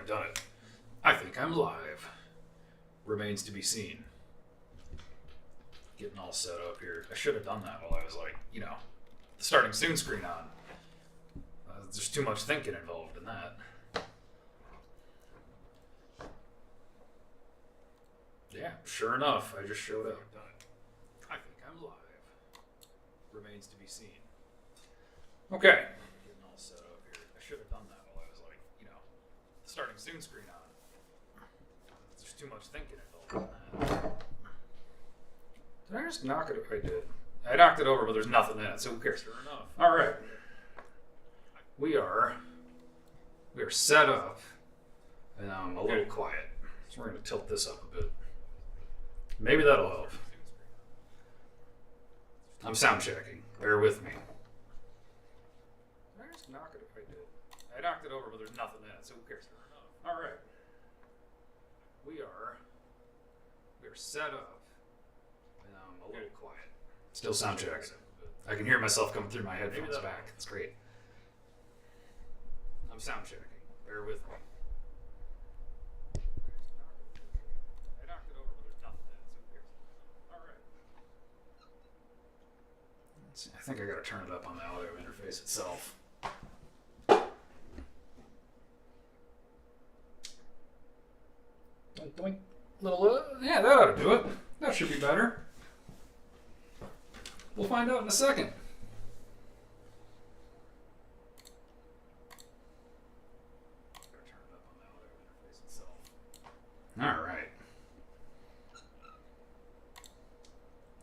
I've done it. I think I'm live. Remains to be seen. Getting all set up here. I should have done that while I was like, the starting soon screen on. There's too much thinking involved in that. Yeah, sure enough, I just showed up. I think I'm live. Remains to be seen. Okay. Getting all set up here. I should have done that while I was like, starting soon screen on. There's too much thinking involved in that. Did I just knock it? I did. I knocked it over, but there's nothing in it, so who cares? Sure enough. All right. We are set up, and I'm a little quiet. So we're going to tilt this up a bit. Maybe that'll help. I'm sound checking. Bear with me. Did I just knock it? I did. I knocked it over, but there's nothing in it, so who cares? Sure enough. All right. We are set up, and I'm a little quiet. Still sound checking. I can hear myself coming through my headphones back. It's great. I'm sound checking. Bear with me. I knocked it over, but there's nothing in it, so who cares? All right. Let's see. I think I got to turn it up on the audio interface itself. Doink, doink. Little, yeah, that ought to do it. That should be better. We'll find out in a second. All right.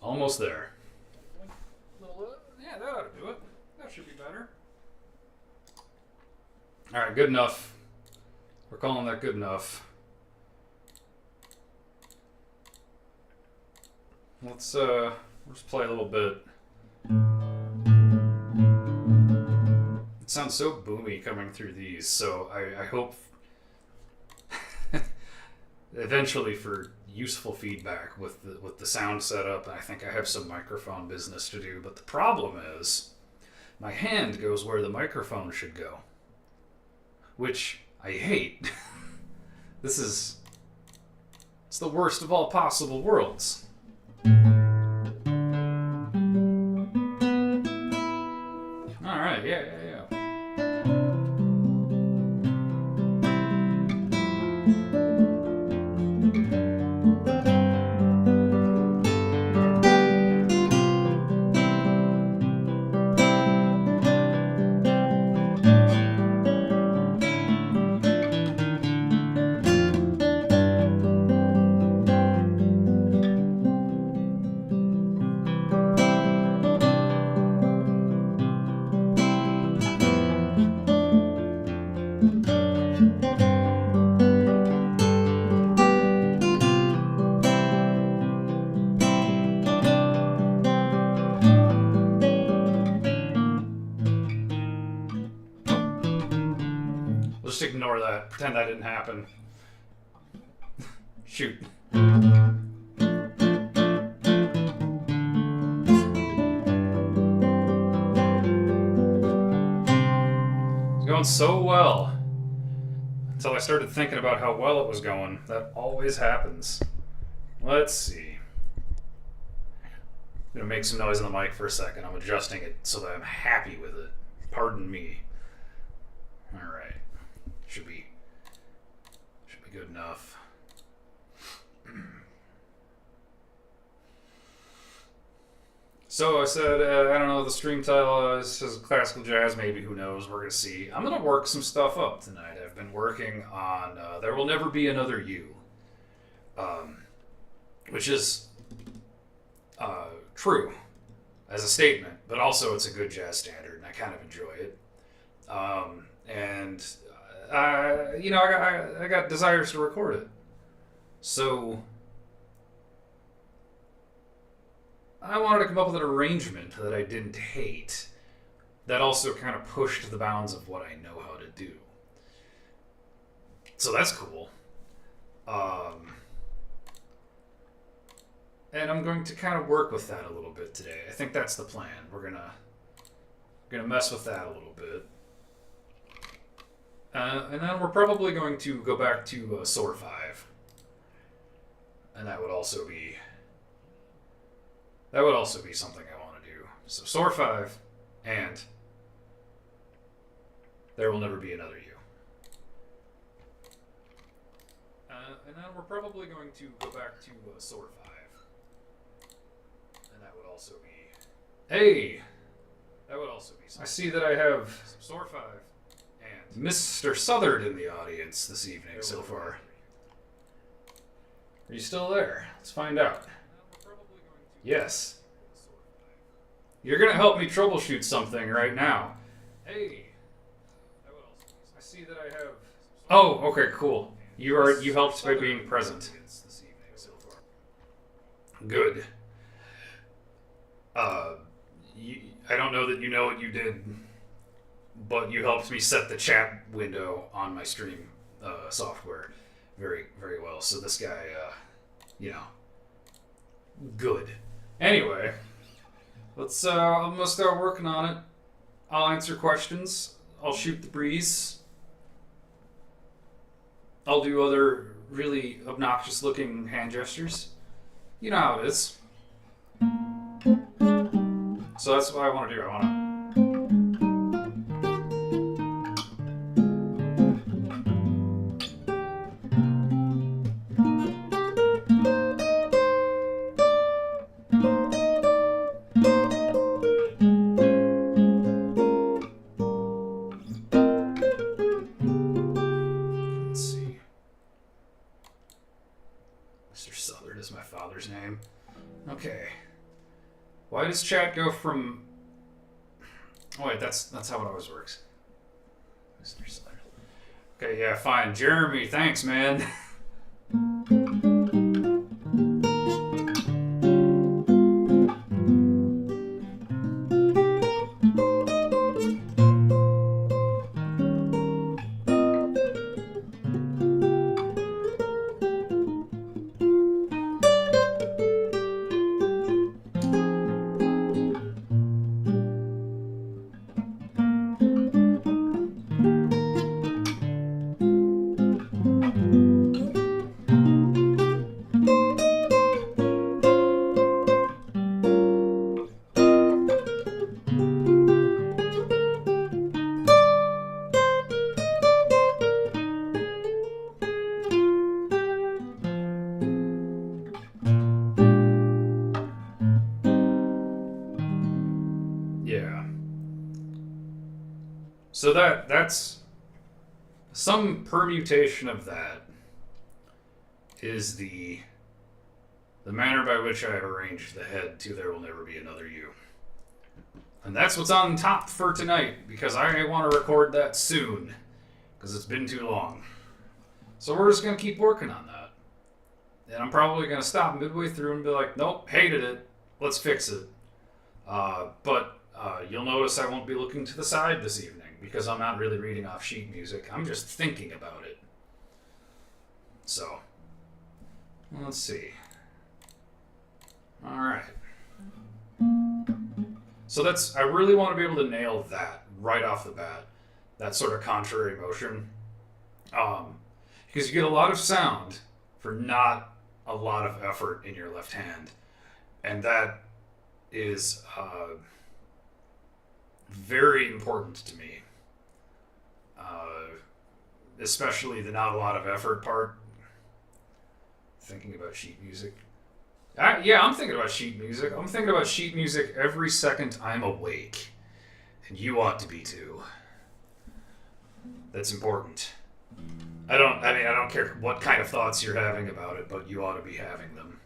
Almost there. Yeah, that ought to do it. That should be better. All right, good enough. We're calling that good enough. Let's play a little bit. It sounds so boomy coming through these, so I hope eventually for useful feedback with the sound setup. I think I have some microphone business to do, but the problem is my hand goes where the microphone should go, which I hate. It's the worst of all possible worlds. All right, yeah. Just ignore that. Pretend that didn't happen. Shoot. It's going so well. Until I started thinking about how well it was going. That always happens. Let's see. I'm going to make some noise on the mic for a second. I'm adjusting it so that I'm happy with it. Pardon me. Alright. Should be good enough. So I said, I don't know, the stream title says classical jazz, maybe, who knows, we're going to see. I'm going to work some stuff up tonight. I've been working on There Will Never Be Another You, which is true as a statement, but also it's a good jazz standard, and I kind of enjoy it. I got desires to record it. So I wanted to come up with an arrangement that I didn't hate, that also kind of pushed the bounds of what I know how to do. So that's cool. And I'm going to kind of work with that a little bit today. I think that's the plan. We're gonna mess with that a little bit. And then we're probably going to go back to Soar 5. And that would also be something I want to do. So Soar 5 and There Will Never Be Another You. And then we're probably going to go back to Soar 5. And that would also be... Hey! That would also be something. I see that I have Soar 5 and Mr. Southard in the audience this evening so far. Are you still there? Let's find out. Yes. You're gonna help me troubleshoot something right now. Hey. I see that I have... Oh, okay, cool. You helped by being present. Good. I don't know that you know what you did, but you helped me set the chat window on my stream software very, very well. So this guy, good. Anyway, I'm gonna start working on it. I'll answer questions. I'll shoot the breeze. I'll do other really obnoxious looking hand gestures. You know how it is. So that's what I want to do. I want to... Let's see. Mr. Southard is my father's name. Okay. Why does chat go from... Oh wait, that's how it always works. Mr. Slayer. Okay, yeah, fine. Jeremy, thanks, man. So that's some permutation of that is the manner by which I have arranged the head to There Will Never Be Another You. And that's what's on top for tonight, because I want to record that soon, because it's been too long. So we're just going to keep working on that. And I'm probably going to stop midway through and be like, nope, hated it, let's fix it. But you'll notice I won't be looking to the side this evening, because I'm not really reading off sheet music. I'm just thinking about it. So, let's see. All right. So I really want to be able to nail that right off the bat. That sort of contrary motion. Because you get a lot of sound for not a lot of effort in your left hand. And that is very important to me. Especially the not a lot of effort part. Thinking about sheet music. I'm thinking about sheet music. I'm thinking about sheet music every second I'm awake. And you ought to be too. That's important. I don't care what kind of thoughts you're having about it, but you ought to be having them.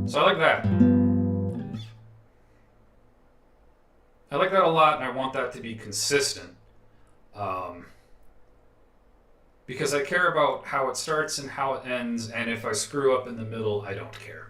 So I like that. I like that a lot, and I want that to be consistent. Because I care about how it starts and how it ends, and if I screw up in the middle, I don't care.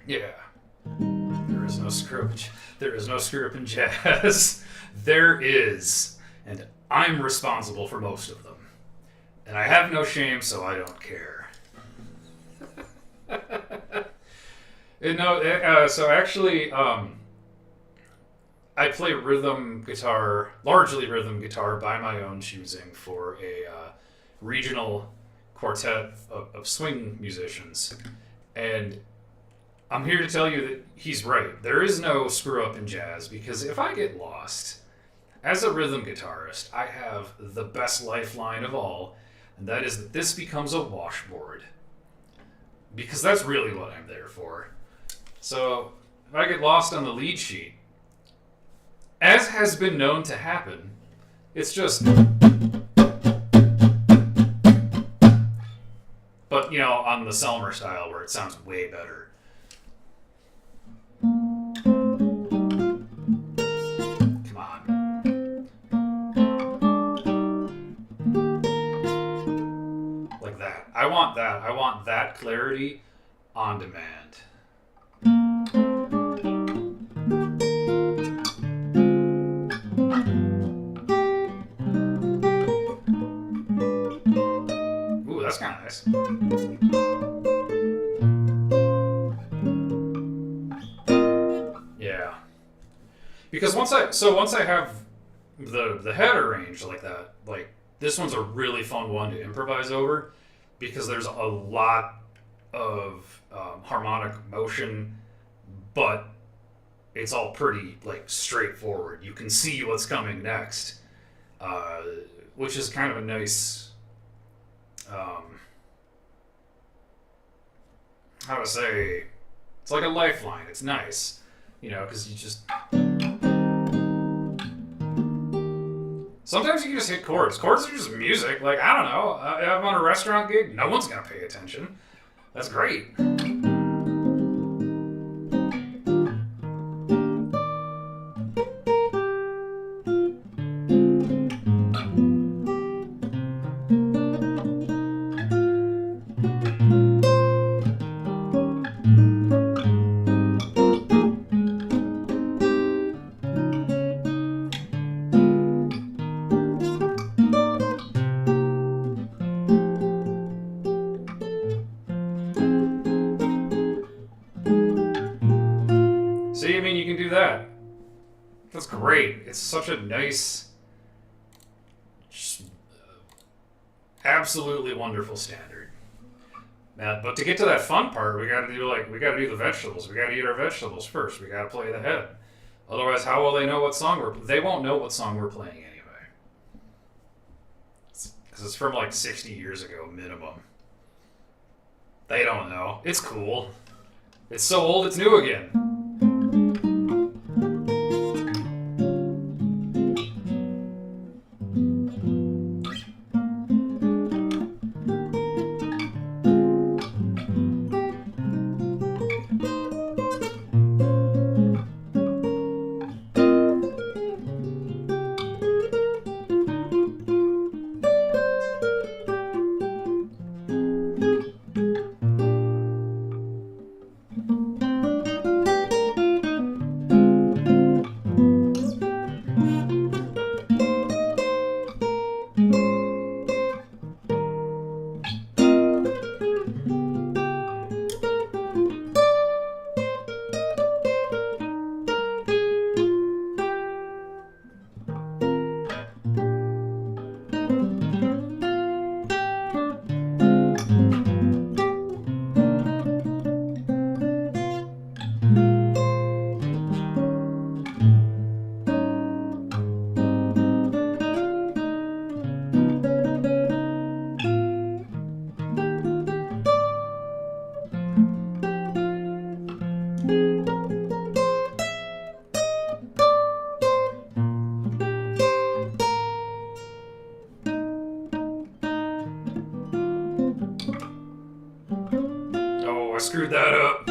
Yeah. There is no screw up. There is no screw up in jazz. There is, and I'm responsible for most of them, and I have no shame, so I don't care. So actually, I play rhythm guitar, largely rhythm guitar, by my own choosing for a regional quartet of swing musicians, and I'm here to tell you that he's right. There is no screw up in jazz, because if I get lost, as a rhythm guitarist, I have the best lifeline of all, and that is that this becomes a washboard. Because that's really what I'm there for. So, if I get lost on the lead sheet, as has been known to happen, it's just... But, you know, on the Selmer style, where it sounds way better. Come on. Like that. I want that. I want that clarity on demand. Ooh, that's kind of nice. Yeah. Because once I have the head arranged like that, like this one's a really fun one to improvise over, because there's a lot of harmonic motion, but it's all pretty like straightforward. You can see what's coming next, which is kind of a nice, how to say, it's like a lifeline. It's nice, you know, because you just... Sometimes you can just hit chords. Chords are just music. Like, I don't know. I'm on a restaurant gig. No one's going to pay attention. That's great. See, I mean, you can do that. That's great. It's such a nice, just, absolutely wonderful standard. Now, but to get to that fun part, we gotta do the vegetables. We gotta eat our vegetables first. We gotta play the head. Otherwise, how will they know what song they won't know what song we're playing anyway. Because it's from like 60 years ago, minimum. They don't know. It's cool. It's so old, it's new again. I screwed that up.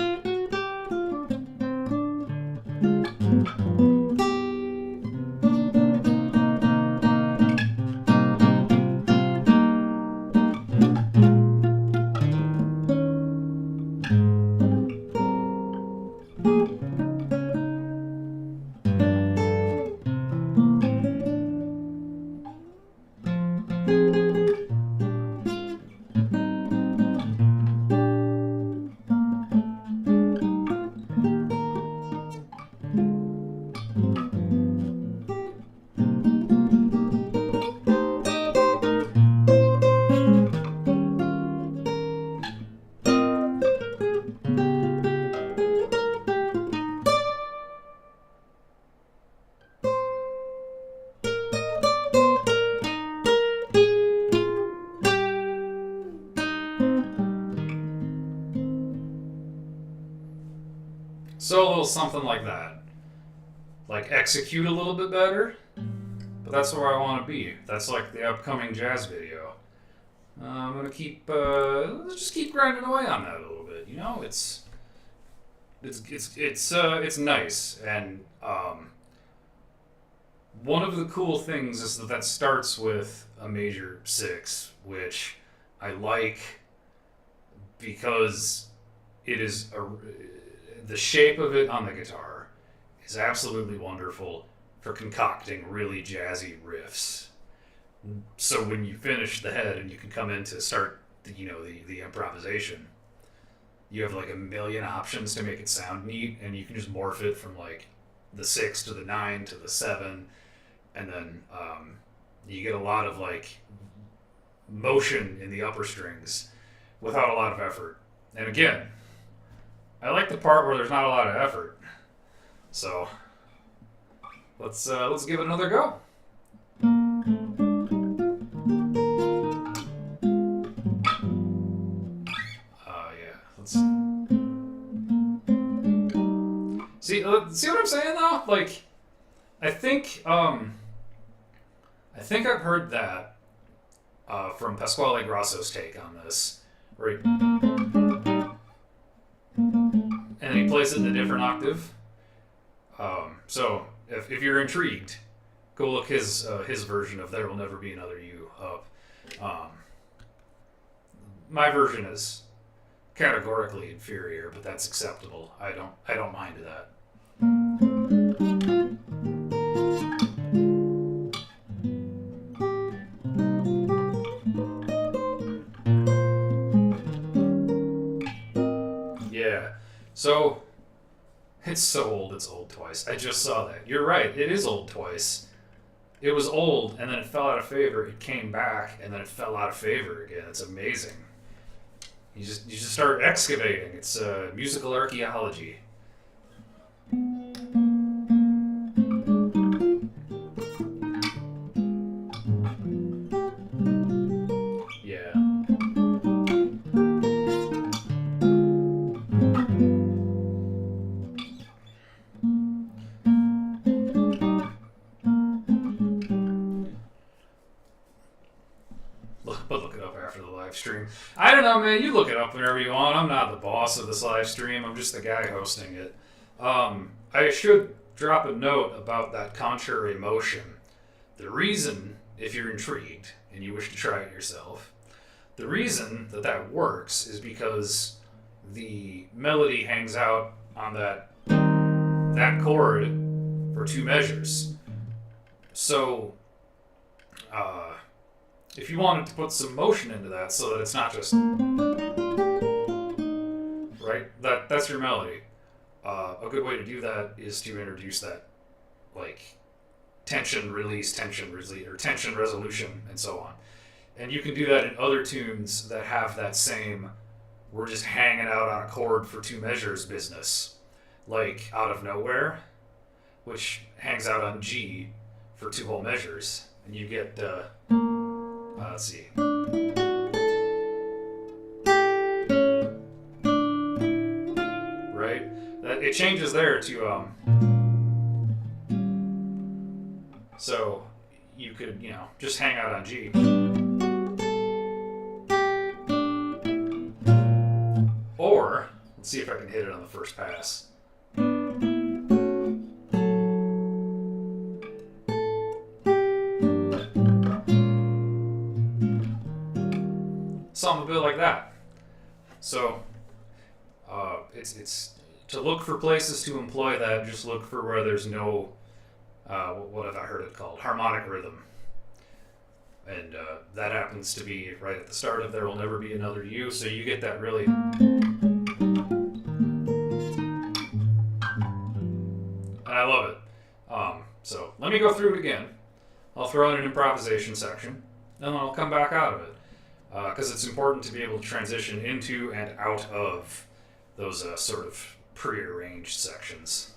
So a little something like that. Like execute a little bit better, but that's where I want to be. That's like the upcoming jazz video. I'm gonna keep let's just keep grinding away on that a little bit. You know, it's nice, and one of the cool things is that starts with a major 6, which I like because it is the shape of it on the guitar is absolutely wonderful for concocting really jazzy riffs. So when you finish the head and you can come in to start the improvisation, you have like a million options to make it sound neat, and you can just morph it from like the 6 to the 9 to the 7, and then you get a lot of like motion in the upper strings without a lot of effort. And again, I like the part where there's not a lot of effort. So let's give it another go. Let's see what I'm saying though? Like, I think I've heard that from Pasquale Grasso's take on this, where and he plays it in a different octave. So if you're intrigued, go look his version of "There Will Never Be Another You" up. My version is categorically inferior, but that's acceptable. I don't mind that. Yeah. So it's so old, it's old twice. I just saw that. You're right, it is old twice. It was old and then it fell out of favor, it came back, and then it fell out of favor again. It's amazing. You just start excavating. It's musical archaeology. Yeah. Look it up after the live stream. I don't know, man. You look it up whenever you want. I'm not the boss of this live stream. I'm just the guy hosting it. I should drop a note about that contrary motion. The reason, if you're intrigued and you wish to try it yourself, the reason that works is because the melody hangs out on that chord for 2 measures. So, if you wanted to put some motion into that so that it's not just right, that's your melody. A good way to do that is to introduce that like tension release, or tension resolution, and so on. And you can do that in other tunes that have that same we're just hanging out on a chord for 2 measures business, like Out of Nowhere, which hangs out on G for 2 whole measures, and you get let's see. Right? It changes there to so you could, just hang out on G. Or, let's see if I can hit it on the first pass. Something a bit like that. So, it's to look for places to employ that. Just look for where there's no, what have I heard it called? Harmonic rhythm. And that happens to be right at the start of There Will Never Be Another You. So you get that really. And I love it. So let me go through it again. I'll throw in an improvisation section, and then I'll come back out of it. Because it's important to be able to transition into and out of those sort of prearranged sections.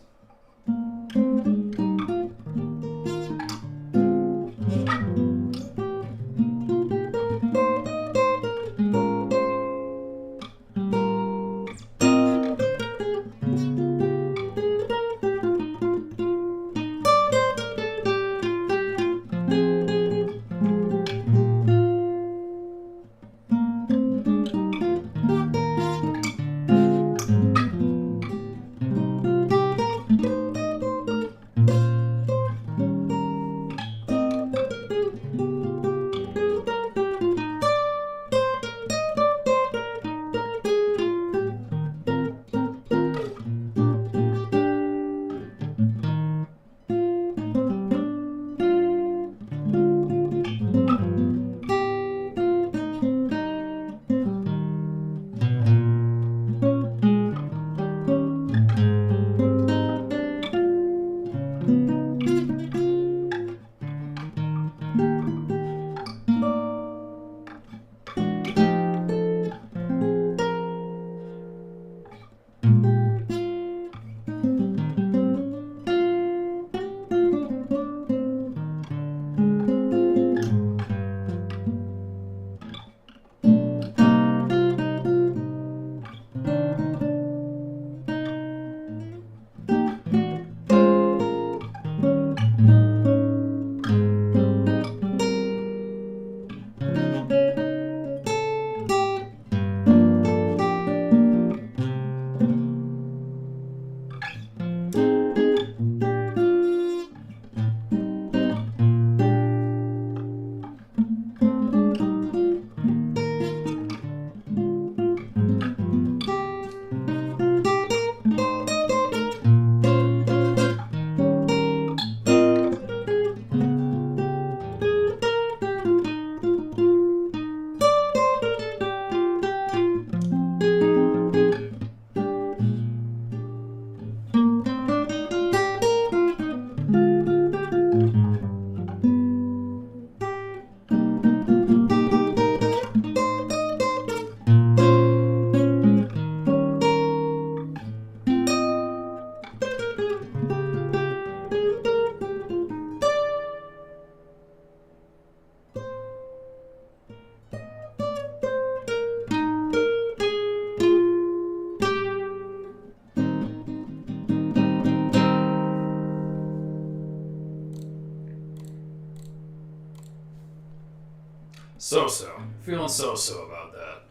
So-so. Feeling so-so about that.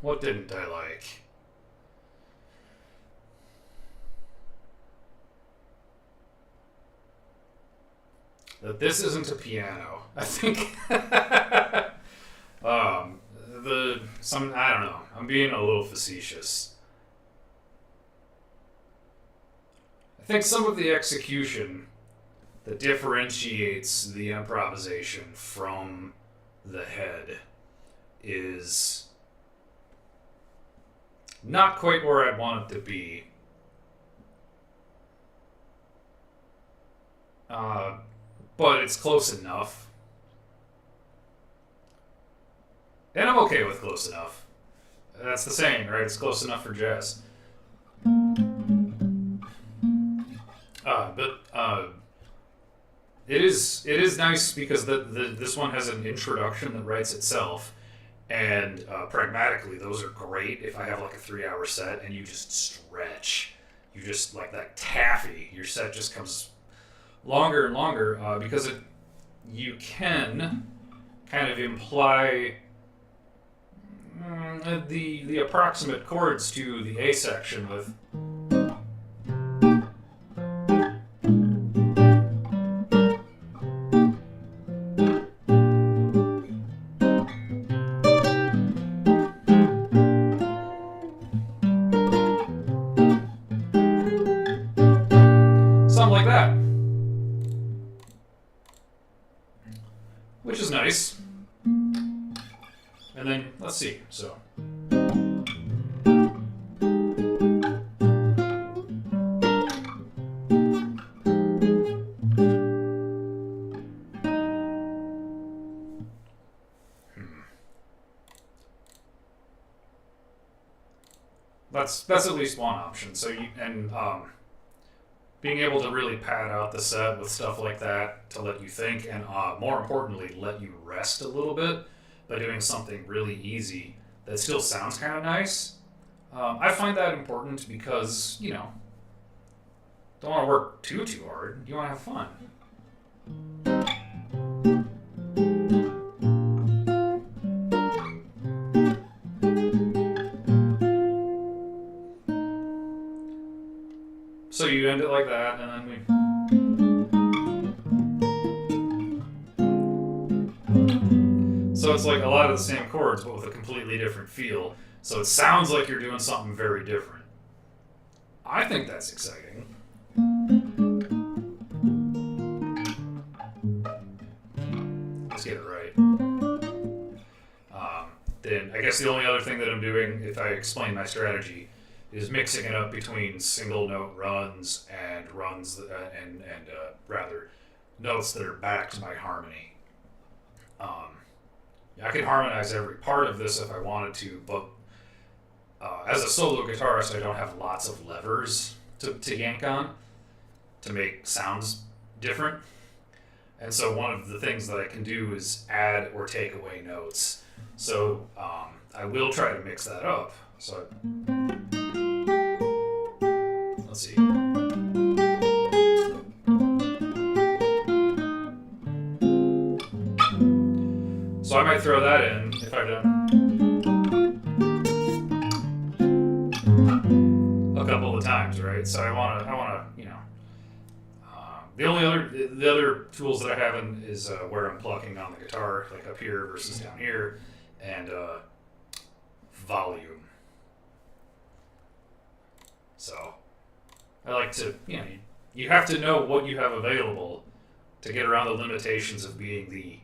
What didn't I like? That this isn't a piano. I think I don't know. I'm being a little facetious. I think some of the execution that differentiates the improvisation from the head is not quite where I'd want it to be. But it's close enough. And I'm okay with close enough. That's the saying, right? It's close enough for jazz. But it is nice because this one has an introduction that writes itself. And pragmatically, those are great if I have like a 3-hour set and you just stretch. You just, like that taffy, your set just comes longer and longer because you can kind of imply the approximate chords to the A section with something like that. Which is nice. And then, let's see, so. That's at least one option. So being able to really pad out the set with stuff like that to let you think and more importantly let you rest a little bit by doing something really easy that still sounds kind of nice. I find that important because, you know, don't want to work too hard. You want to have fun. So you end it like that, and then we... So it's like a lot of the same chords, but with a completely different feel. So it sounds like you're doing something very different. I think that's exciting. Let's get it right. Then I guess the only other thing that I'm doing, if I explain my strategy, is mixing it up between single note runs and runs and rather notes that are backed by harmony. I could harmonize every part of this if I wanted to, but as a solo guitarist, I don't have lots of levers to yank on to make sounds different. And so one of the things that I can do is add or take away notes. So I will try to mix that up. So let's see. So I might throw that in if I've done a couple of times, right? So I want to, you know. The other tools that I have is where I'm plucking on the guitar, like up here versus down here, and volume. So I like to, you know, you have to know what you have available to get around the limitations of being the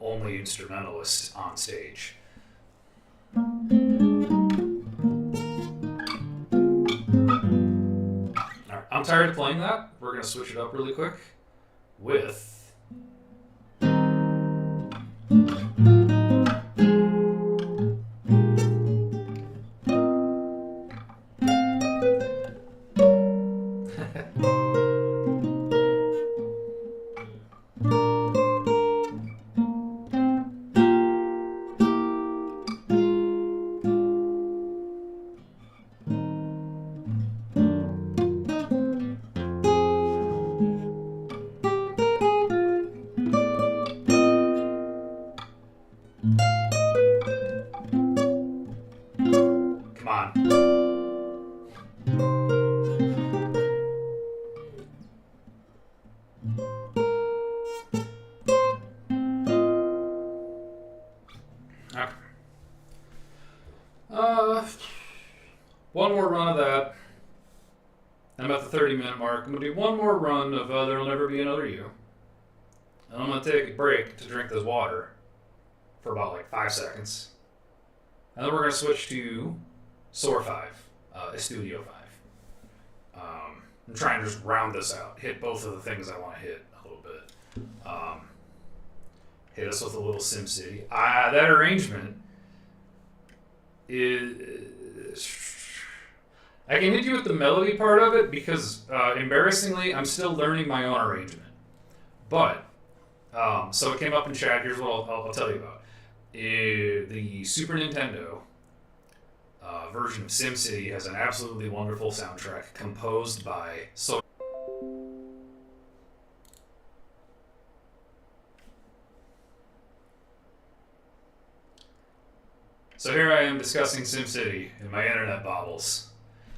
only instrumentalist on stage. All right, I'm tired of playing that. We're going to switch it up really quick with... Come on. Okay. One more run of that. I'm at the 30-minute mark. I'm going to do one more run of There'll Never Be Another You. And I'm going to take a break to drink this water for about like 5 seconds. And then we're going to switch to Soar 5, Studio 5. I'm trying to just round this out. Hit both of the things I want to hit a little bit. Hit us with a little SimCity. That arrangement is... I can hit you with the melody part of it because, embarrassingly, I'm still learning my own arrangement. But, so it came up in chat. Here's what I'll tell you about. The Super Nintendo version of SimCity has an absolutely wonderful soundtrack composed by... So here I am discussing SimCity in my internet bobbles.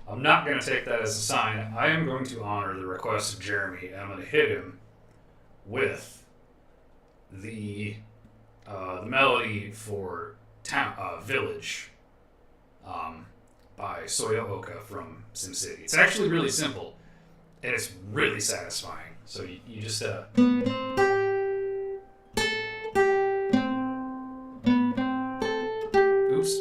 I'm not going to take that as a sign. I am going to honor the request of Jeremy, and I'm going to hit him with the melody for Village by Soyo Oka from SimCity. It's actually really simple, and it's really satisfying. So you just... Oops.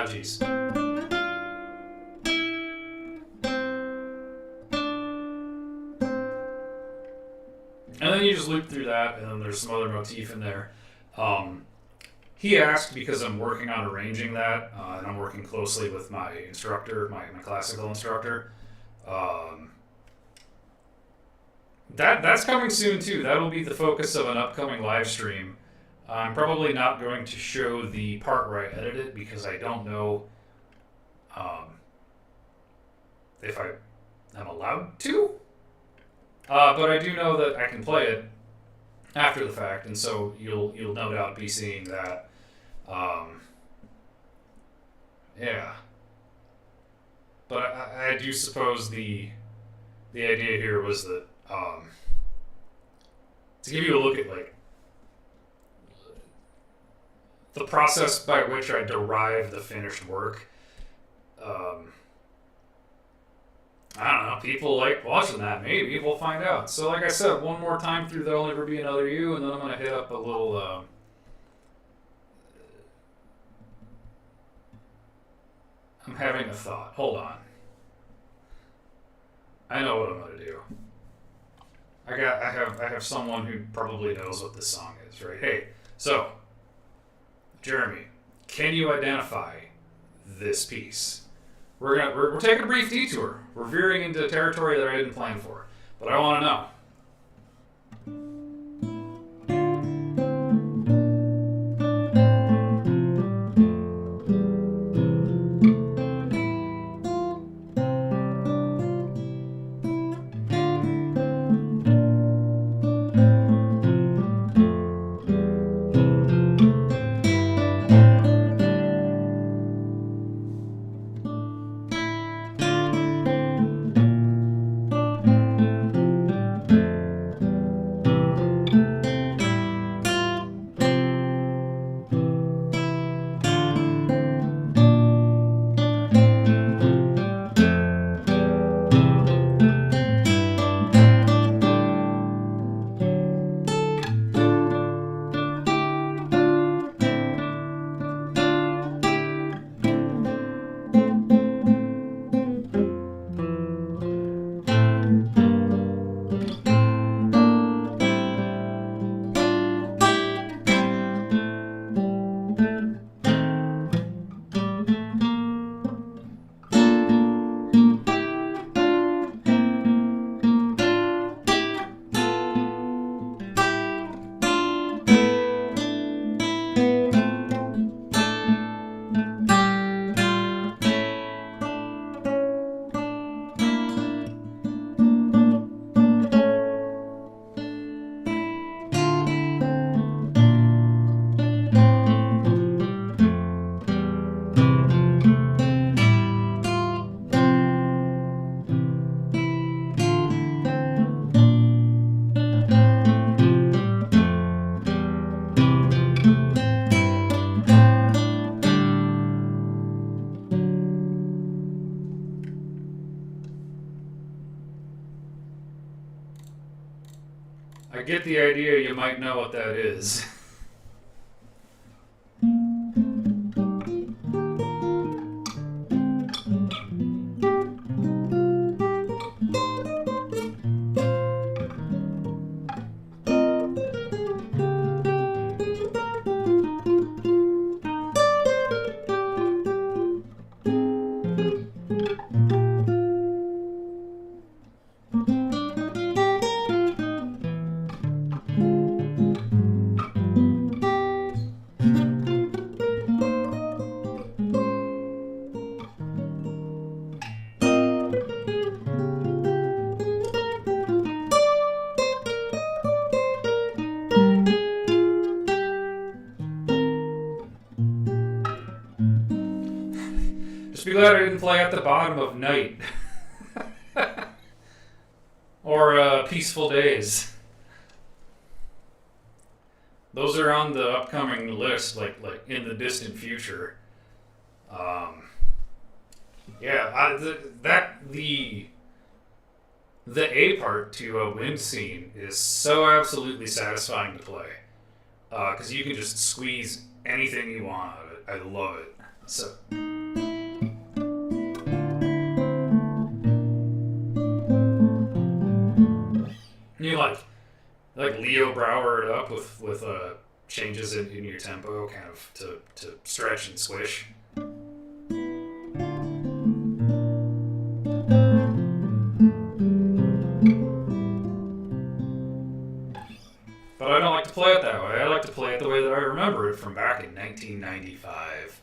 Jeez. And then you just loop through that, and then there's some other motif in there. He asked because I'm working on arranging that, and I'm working closely with my instructor, my classical instructor. That's coming soon too. That'll be the focus of an upcoming live stream. I'm probably not going to show the part where I edit it because I don't know if I'm allowed to. But I do know that I can play it after the fact, and so you'll no doubt be seeing that. Yeah. But I do suppose the idea here was that to give you a look at like the process by which I derive the finished work. I don't know, people like watching that, maybe, we'll find out. So like I said, one more time through There'll Never Be Another You, and then I'm going to hit up a little... I'm having a thought. Hold on. I know what I'm going to do. I have someone who probably knows what this song is, right? Hey, so... Jeremy, can you identify this piece? We're taking a brief detour. We're veering into territory that I didn't plan for, but I want to know. I get the idea you might know what that is. Just be glad I didn't play at the bottom of Night. Or Peaceful Days. Those are on the upcoming list, like in the distant future. The A part to a wind scene is so absolutely satisfying to play, because you can just squeeze anything you want out of it. I love it. So. You like Leo Brower it up with changes in your tempo, kind of to stretch and swish. But I don't like to play it that way. I like to play it the way that I remember it from back in 1995.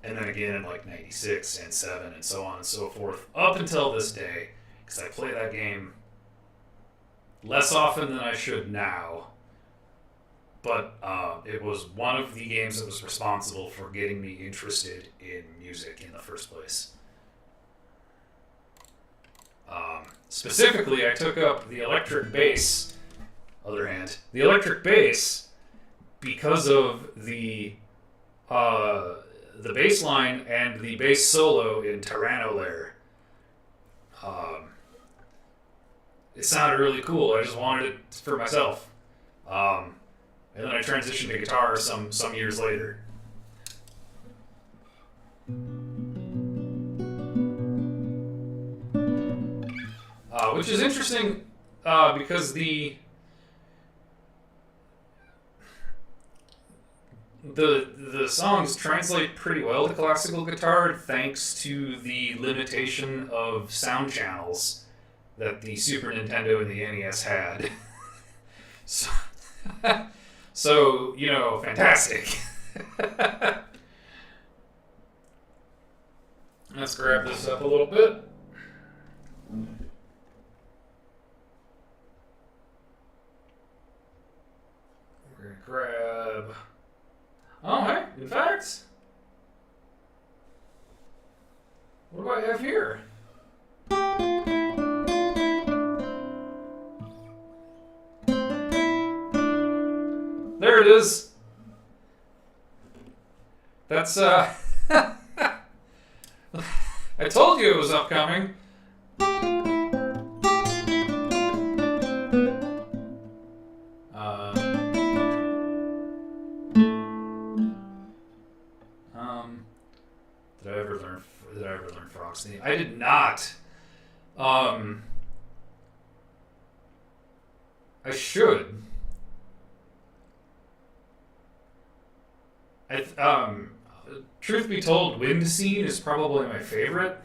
And then again in like 96 and 7 and so on and so forth, up until this day. Because I play that game less often than I should now. But it was one of the games that was responsible for getting me interested in music in the first place. Specifically, I took up the electric bass. Other hand, the electric bass, because of the bass line and the bass solo in Tyranno Lair. It sounded really cool. I just wanted it for myself. And then I transitioned to guitar some years later. Which is interesting because the songs translate pretty well to classical guitar thanks to the limitation of sound channels that the Super Nintendo and the NES had. So fantastic. Let's grab this up a little bit. We're going to grab... Oh, hey, in fact, what do I have here? There it is. That's, I told you it was upcoming. Did I ever learn Frog's theme? I did not. I should. Truth be told, Wind Scene is probably my favorite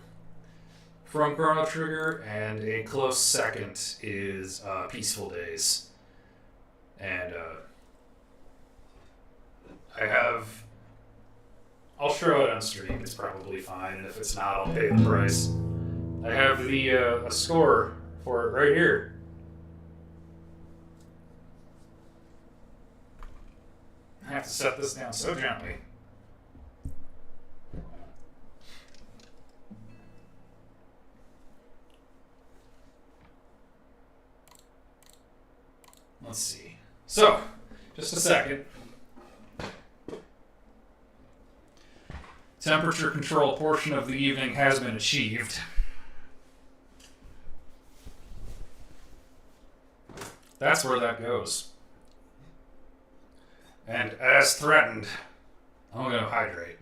from Chrono Trigger, and a close second is Peaceful Days. And I'll show it on stream. It's probably fine, and if it's not, I'll pay the price. I have the a score for it right here. I have to set this down so gently. Let's see. So, just a second. Temperature control portion of the evening has been achieved. that's where that goes. And as threatened, I'm going to hydrate.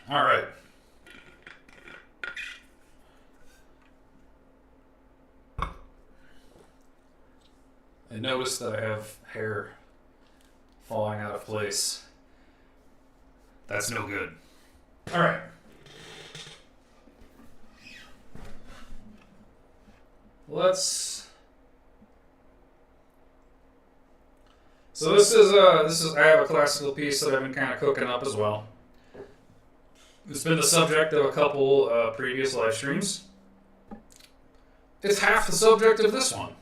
All right. I noticed that I have hair falling out of place. That's no good. All right. So this is I have a classical piece that I've been kind of cooking up as well. It's been the subject of a couple previous live streams. It's half the subject of this one.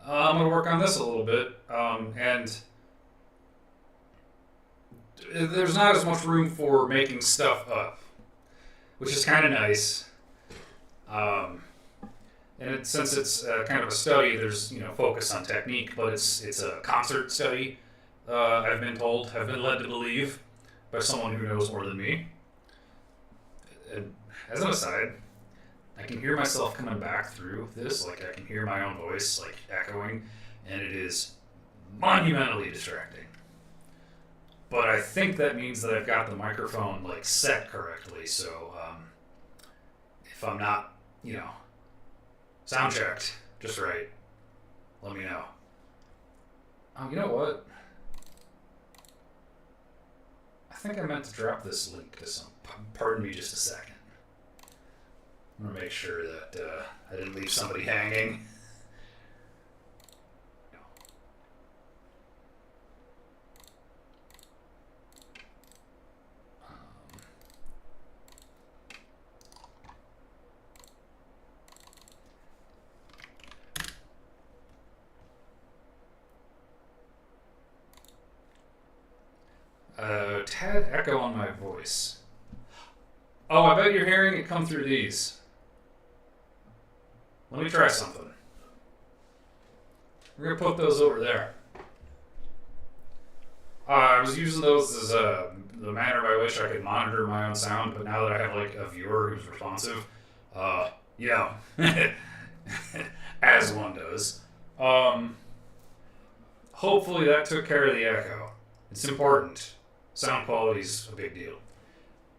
I'm going to work on this a little bit, and there's not as much room for making stuff up, which is kind of nice. And since it's kind of a study, there's focus on technique, but it's a concert study. I've been led to believe by someone who knows more than me. And as an aside, I can hear myself coming back through this, like I can hear my own voice like echoing, and it is monumentally distracting. But I think that means that I've got the microphone like set correctly, so if I'm not, sound checked just right, let me know. You know what? I think I meant to drop this link to some. Pardon me just a second. I'm going to make sure that I didn't leave somebody hanging. Tad echo on my voice. Oh, I bet you're hearing it come through these. Let me try something. We're going to put those over there. I was using those as the manner by which I could monitor my own sound, but now that I have like a viewer who's responsive, as one does, hopefully that took care of the echo. It's important. Sound quality's a big deal.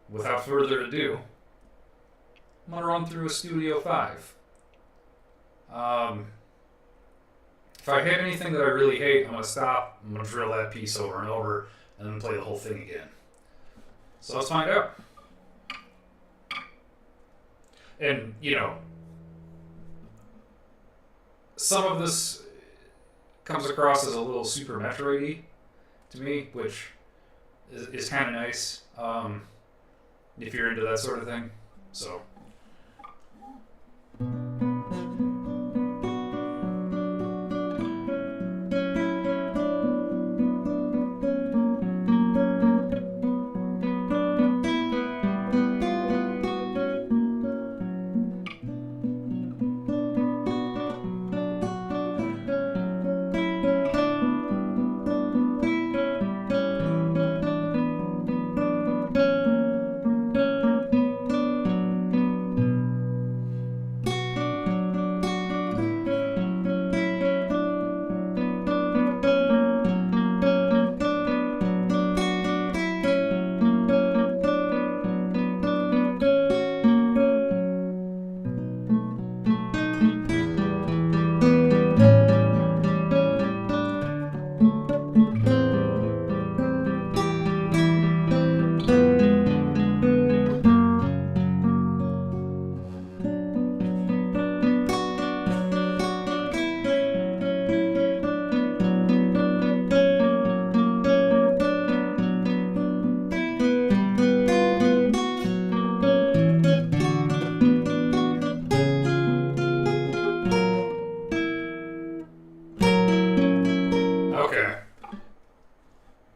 Without further ado, I'm going to run through a Studio 5. If I hit anything that I really hate, I'm going to stop. I'm going to drill that piece over and over and then play the whole thing again. So let's find out. And, some of this comes across as a little Super Metroid-y to me, which is kind of nice if you're into that sort of thing. So.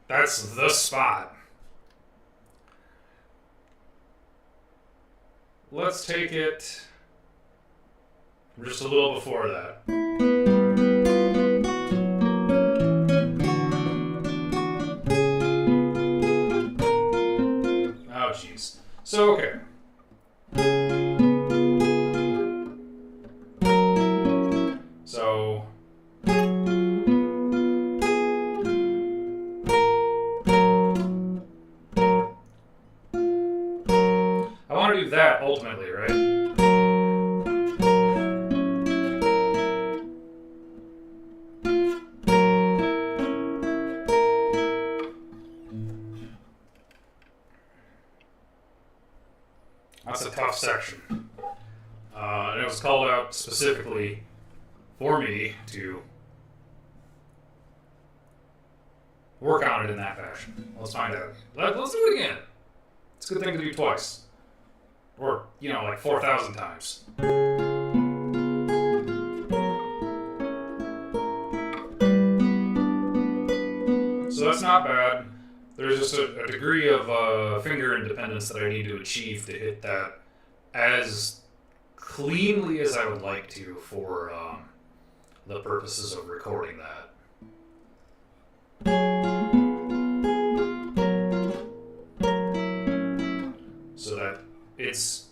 That's the spot. Let's take it just a little before that. Oh, jeez. So, okay. do that ultimately, right? That's a tough section. And it was called out specifically for me to work on it in that fashion. Let's find out. Let's do it again. It's a good thing to do twice. Or, like 4,000 times. So that's not bad. There's just a degree of finger independence that I need to achieve to hit that as cleanly as I would like to for the purposes of recording that. So that it's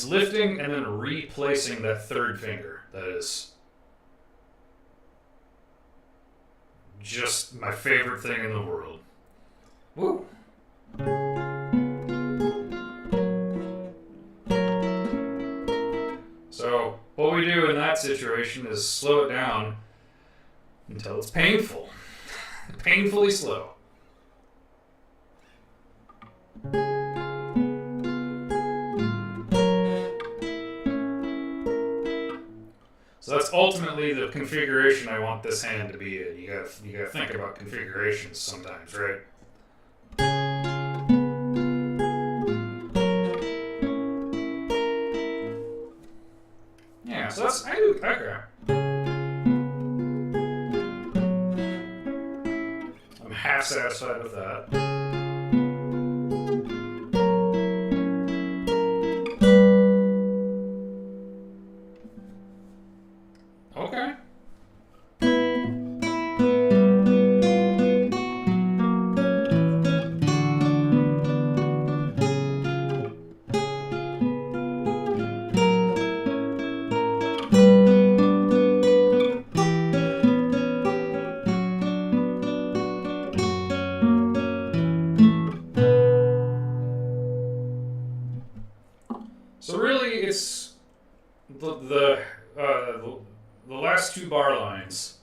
lifting and then replacing that third finger. That is just my favorite thing in the world. Woo! So, what we do in that situation is slow it down until it's painful. Painfully slow. So that's ultimately the configuration I want this hand to be in. You gotta think about configurations sometimes, right? Yeah, so I do, okay. I'm half satisfied with that. Okay. So really, it's the last two bar lines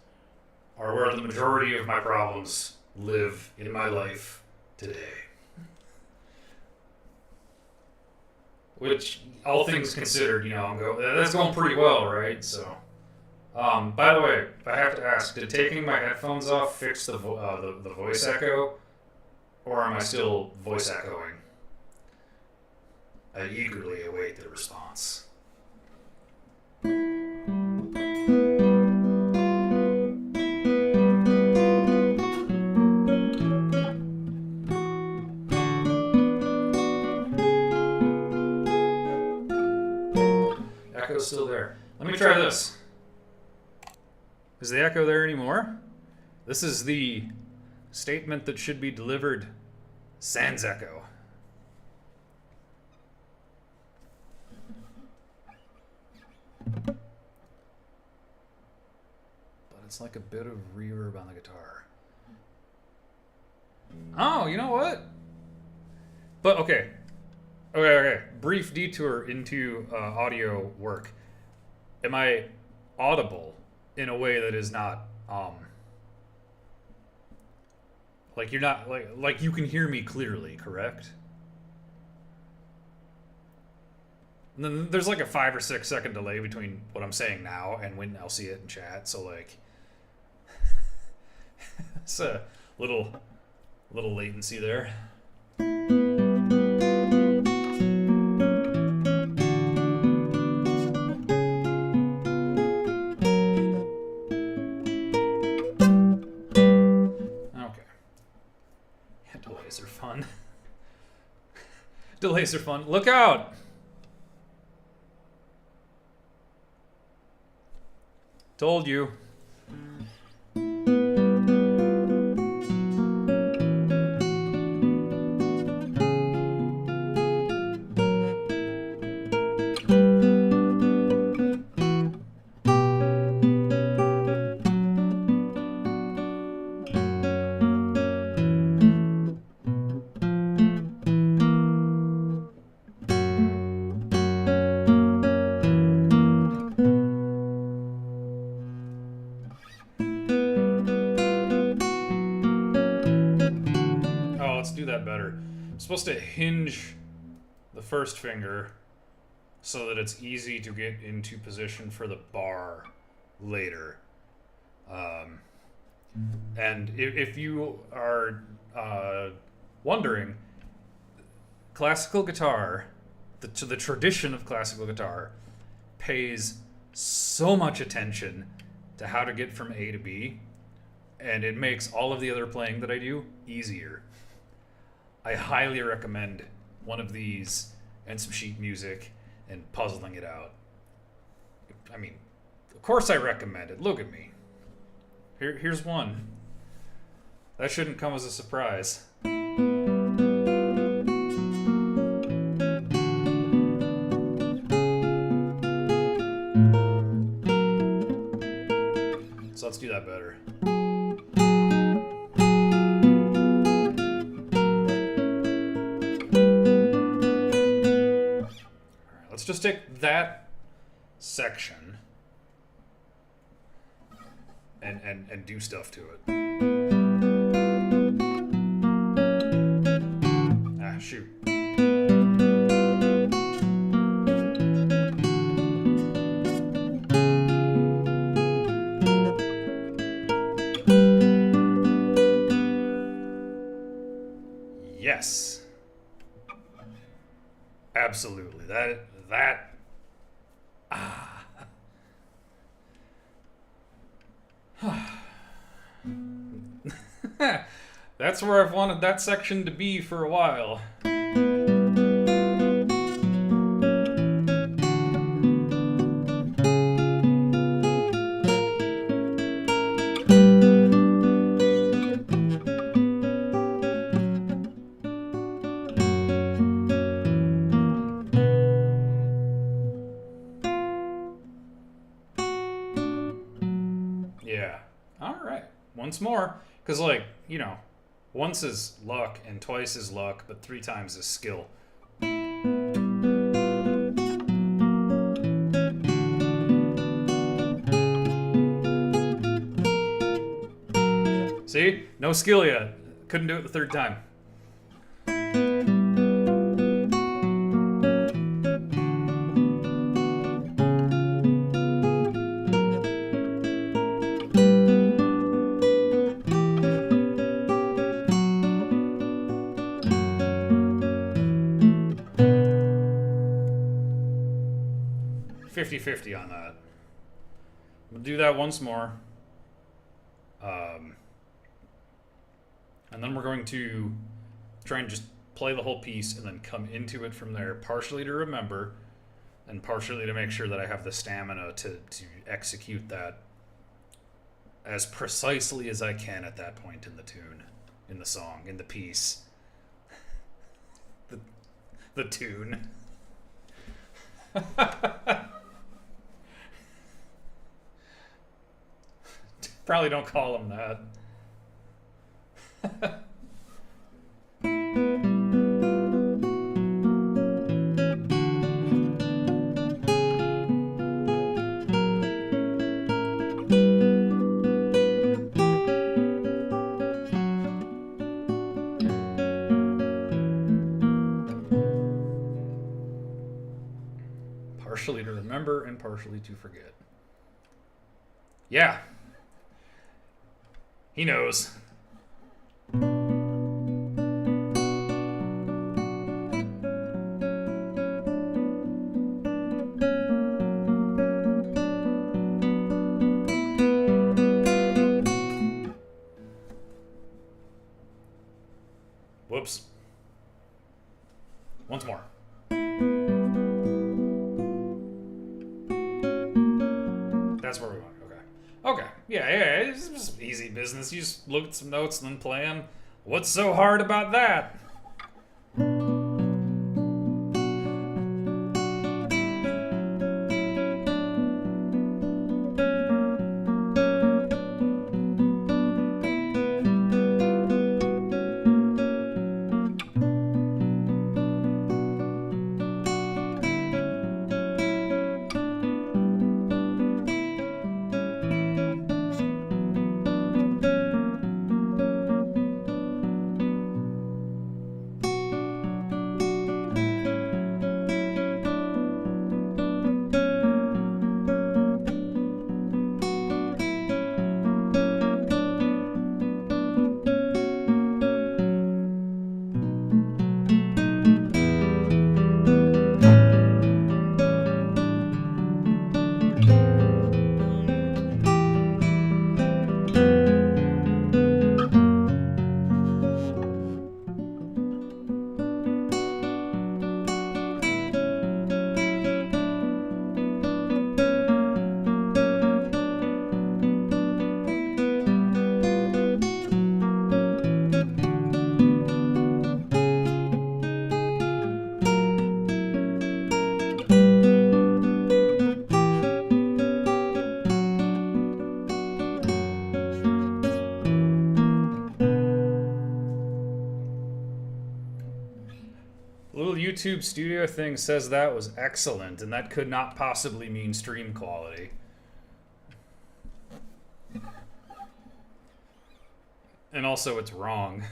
are where the majority of my problems live in my life today. Which, all things considered, that's going pretty well, right? So, by the way, I have to ask, did taking my headphones off fix the voice echo, or am I still voice echoing? I eagerly await the response. Echo's still there. Let me try this. Is the echo there anymore? This is the statement that should be delivered sans echo. But it's like a bit of reverb on the guitar. Oh, you know what? But okay. Brief detour into audio work. Am I audible in a way that is not like you're not like you can hear me clearly, correct? And then there's like a 5 or 6 second delay between what I'm saying now and when I'll see it in chat. So like, it's a little latency there. Okay. Yeah, delays are fun. Delays are fun. Look out! Told you. let's do that better. I'm supposed to hinge the first finger so that it's easy to get into position for the bar later. And if you are wondering, classical guitar, the tradition of classical guitar, pays so much attention to how to get from A to B, and it makes all of the other playing that I do easier. I highly recommend one of these and some sheet music and puzzling it out. I mean, of course I recommend it. Look at me. Here's one. That shouldn't come as a surprise. So let's do that better. All right, let's just take that section and do stuff to it. Ah, shoot. Yes. Absolutely. That That's where I've wanted that section to be for a while. Yeah. All right. Once more. Because, like, you know, once is luck and twice is luck, but 3 times is skill. See? No skill yet. Couldn't do it the 3rd time. 50-50 on that. We'll do that once more. And then we're going to try and just play the whole piece and then come into it from there, partially to remember and partially to make sure that I have the stamina to execute that as precisely as I can at that point in the tune, in the song, in the piece. The tune. Probably don't call him that. Partially to remember and partially to forget. Yeah. He knows. Whoops. Once more. That's where we want. Okay. Yeah, it's just easy business. You just look at some notes and then play them. What's so hard about that? YouTube studio thing says that was excellent, and that could not possibly mean stream quality. And also, it's wrong.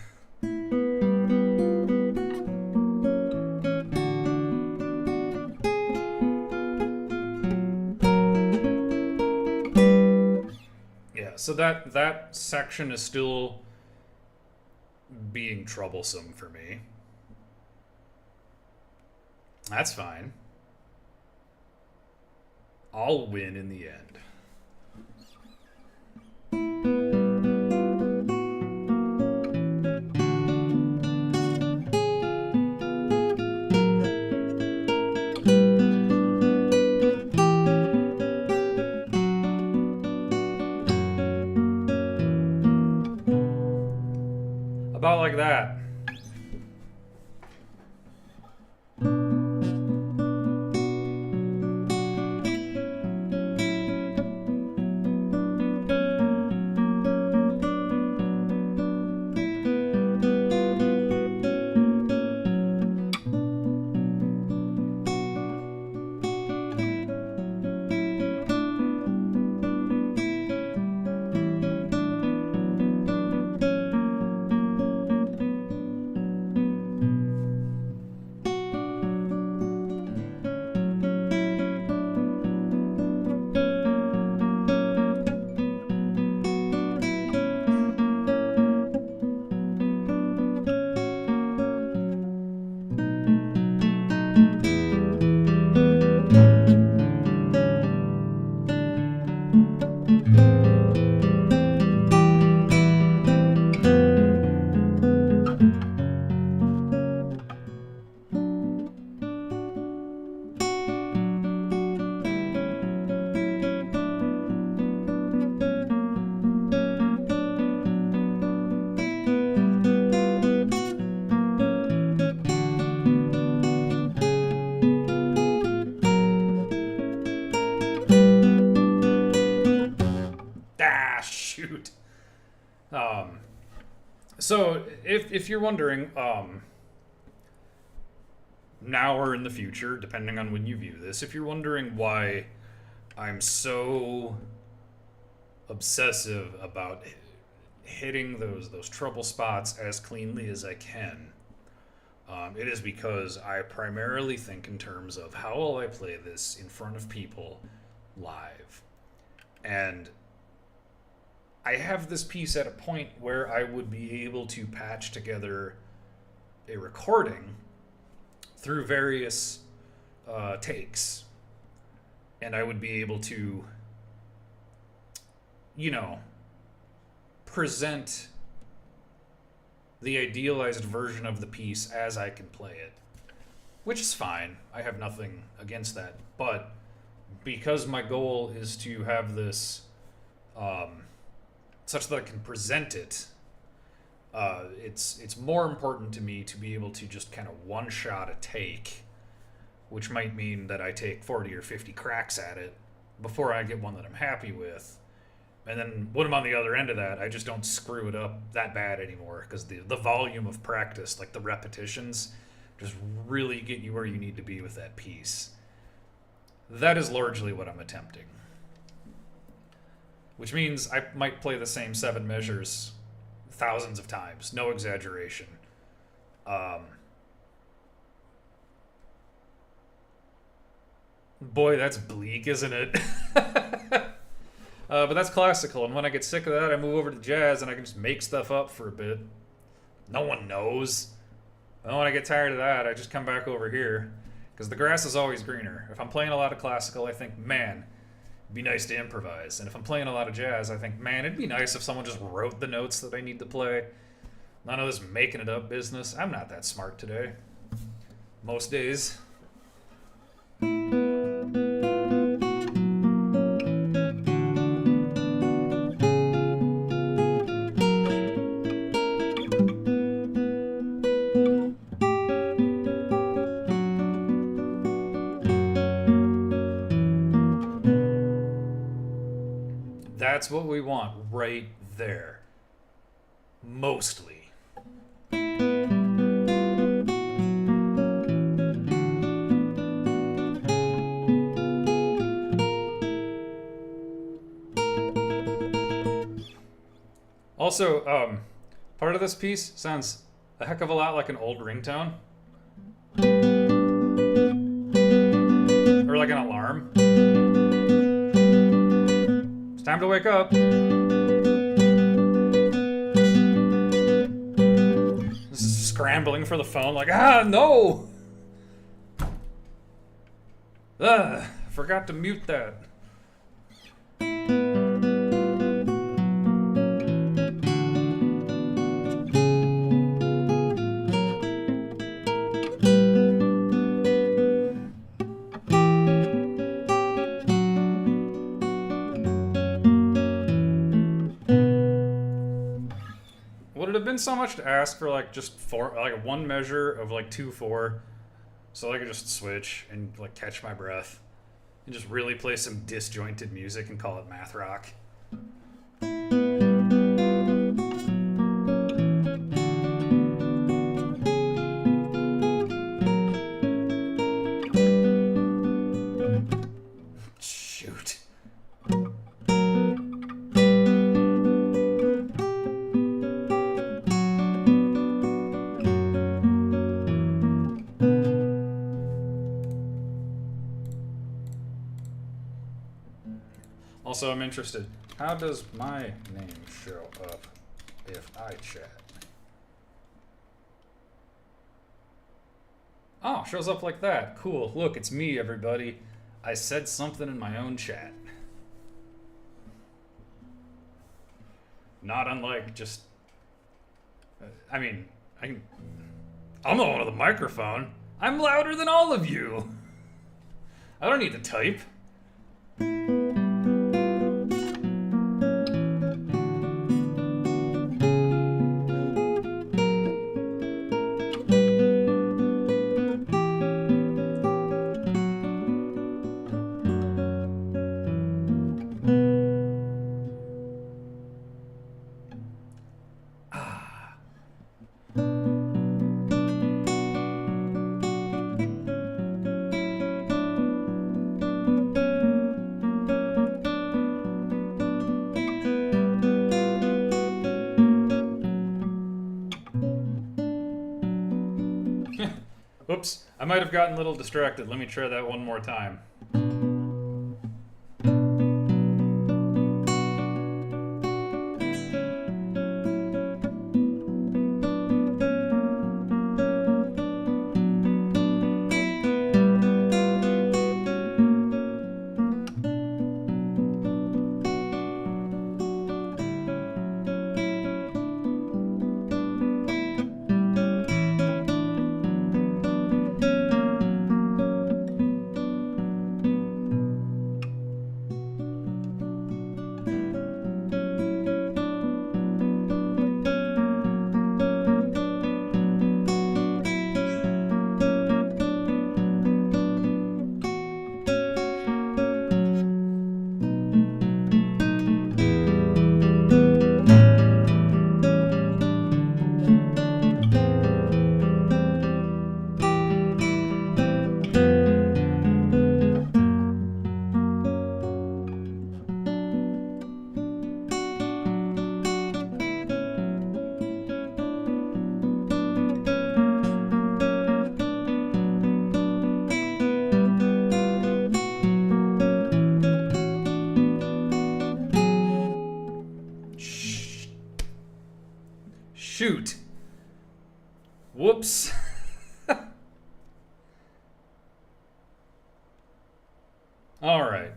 Yeah, so that section is still being troublesome for me. That's fine. I'll win in the end. About like that. Shoot. So if you're wondering, now or in the future, depending on when you view this, if you're wondering why I'm so obsessive about hitting those trouble spots as cleanly as I can, it is because I primarily think in terms of how will I play this in front of people live. And I have this piece at a point where I would be able to patch together a recording through various takes. And I would be able to, present the idealized version of the piece as I can play it. Which is fine. I have nothing against that. But because my goal is to have this such that I can present it, it's more important to me to be able to just kind of one-shot a take, which might mean that I take 40 or 50 cracks at it before I get one that I'm happy with. And then when I'm on the other end of that, I just don't screw it up that bad anymore, because the volume of practice, like the repetitions, just really get you where you need to be with that piece. That is largely what I'm attempting. Which means I might play the same 7 measures thousands of times. No exaggeration. Boy, that's bleak, isn't it? But that's classical, and when I get sick of that, I move over to jazz, and I can just make stuff up for a bit. No one knows. And when I get tired of that, I just come back over here, because the grass is always greener. If I'm playing a lot of classical, I think, man, it'd be nice to improvise. And if I'm playing a lot of jazz, I think, man, it'd be nice if someone just wrote the notes that I need to play. None of this making it up business. I'm not that smart today. Most days. That's what we want right there. Mostly. Also, part of this piece sounds a heck of a lot like an old ringtone. Or like an alarm. It's time to wake up. This is scrambling for the phone like, no! Forgot to mute that. Would it have been so much to ask for like just one measure of like 2/4, so I could just switch and like catch my breath and just really play some disjointed music and call it math rock? Shoot. Also, I'm interested. How does my name show up if I chat? Oh, shows up like that. Cool. Look, it's me, everybody. I said something in my own chat. Not unlike just... I'm the one with the microphone. I'm louder than all of you. I don't need to type. Oops, I might have gotten a little distracted. Let me try that one more time. Shoot. Whoops. All right.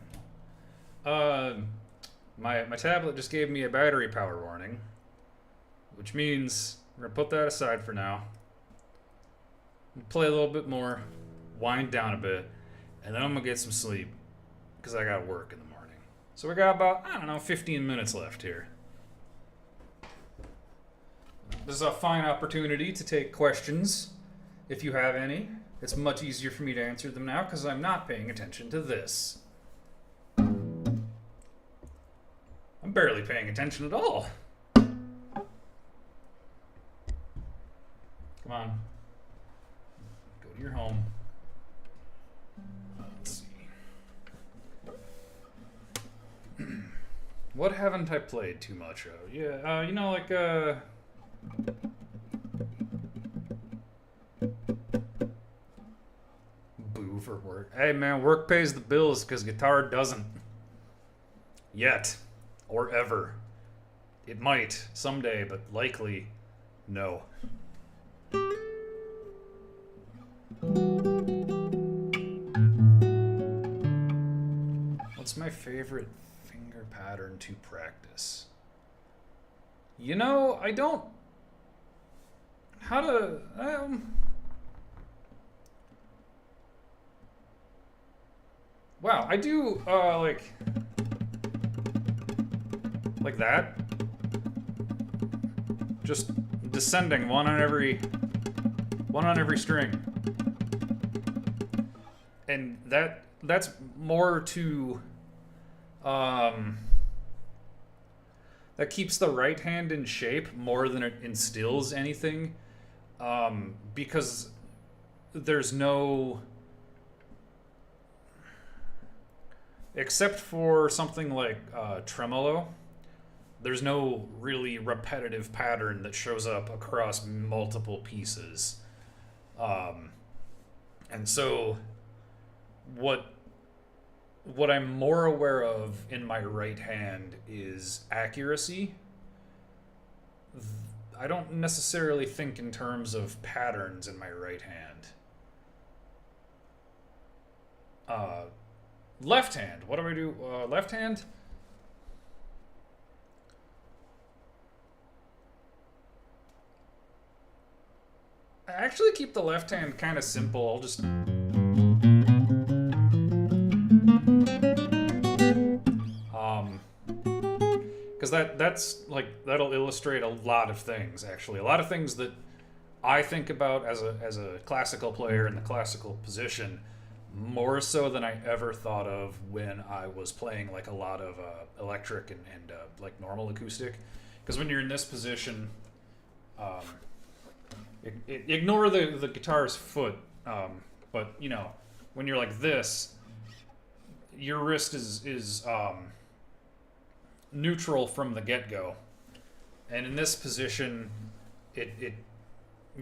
My tablet just gave me a battery power warning, which means we're gonna put that aside for now. Play a little bit more, wind down a bit, and then I'm gonna get some sleep because I got work in the morning. So we got about, 15 minutes left here. This is a fine opportunity to take questions, if you have any. It's much easier for me to answer them now because I'm not paying attention to this. I'm barely paying attention at all. Come on. Go to your home. Let's see. What haven't I played too much of? Yeah, you know, like, boo for work. Hey, man, work pays the bills because guitar doesn't. Yet. Or ever. It might someday, but likely no. What's my favorite finger pattern to practice? You know, I don't... How to... Wow, I do, like that. Just descending one on every string. And that's more to that keeps the right hand in shape more than it instills anything, because there's no, except for something like tremolo, there's no really repetitive pattern that shows up across multiple pieces. And so what I'm more aware of in my right hand is accuracy. I don't necessarily think in terms of patterns in my right hand. Left hand. What do I do? Left hand? I actually keep the left hand kind of simple. I'll just... because that's like, that'll illustrate a lot of things, actually. A lot of things that I think about as a classical player in the classical position, more so than I ever thought of when I was playing like a lot of electric and like normal acoustic. Because when you're in this position, ignore the guitar's foot, but you know, when you're like this, your wrist is neutral from the get-go, and in this position,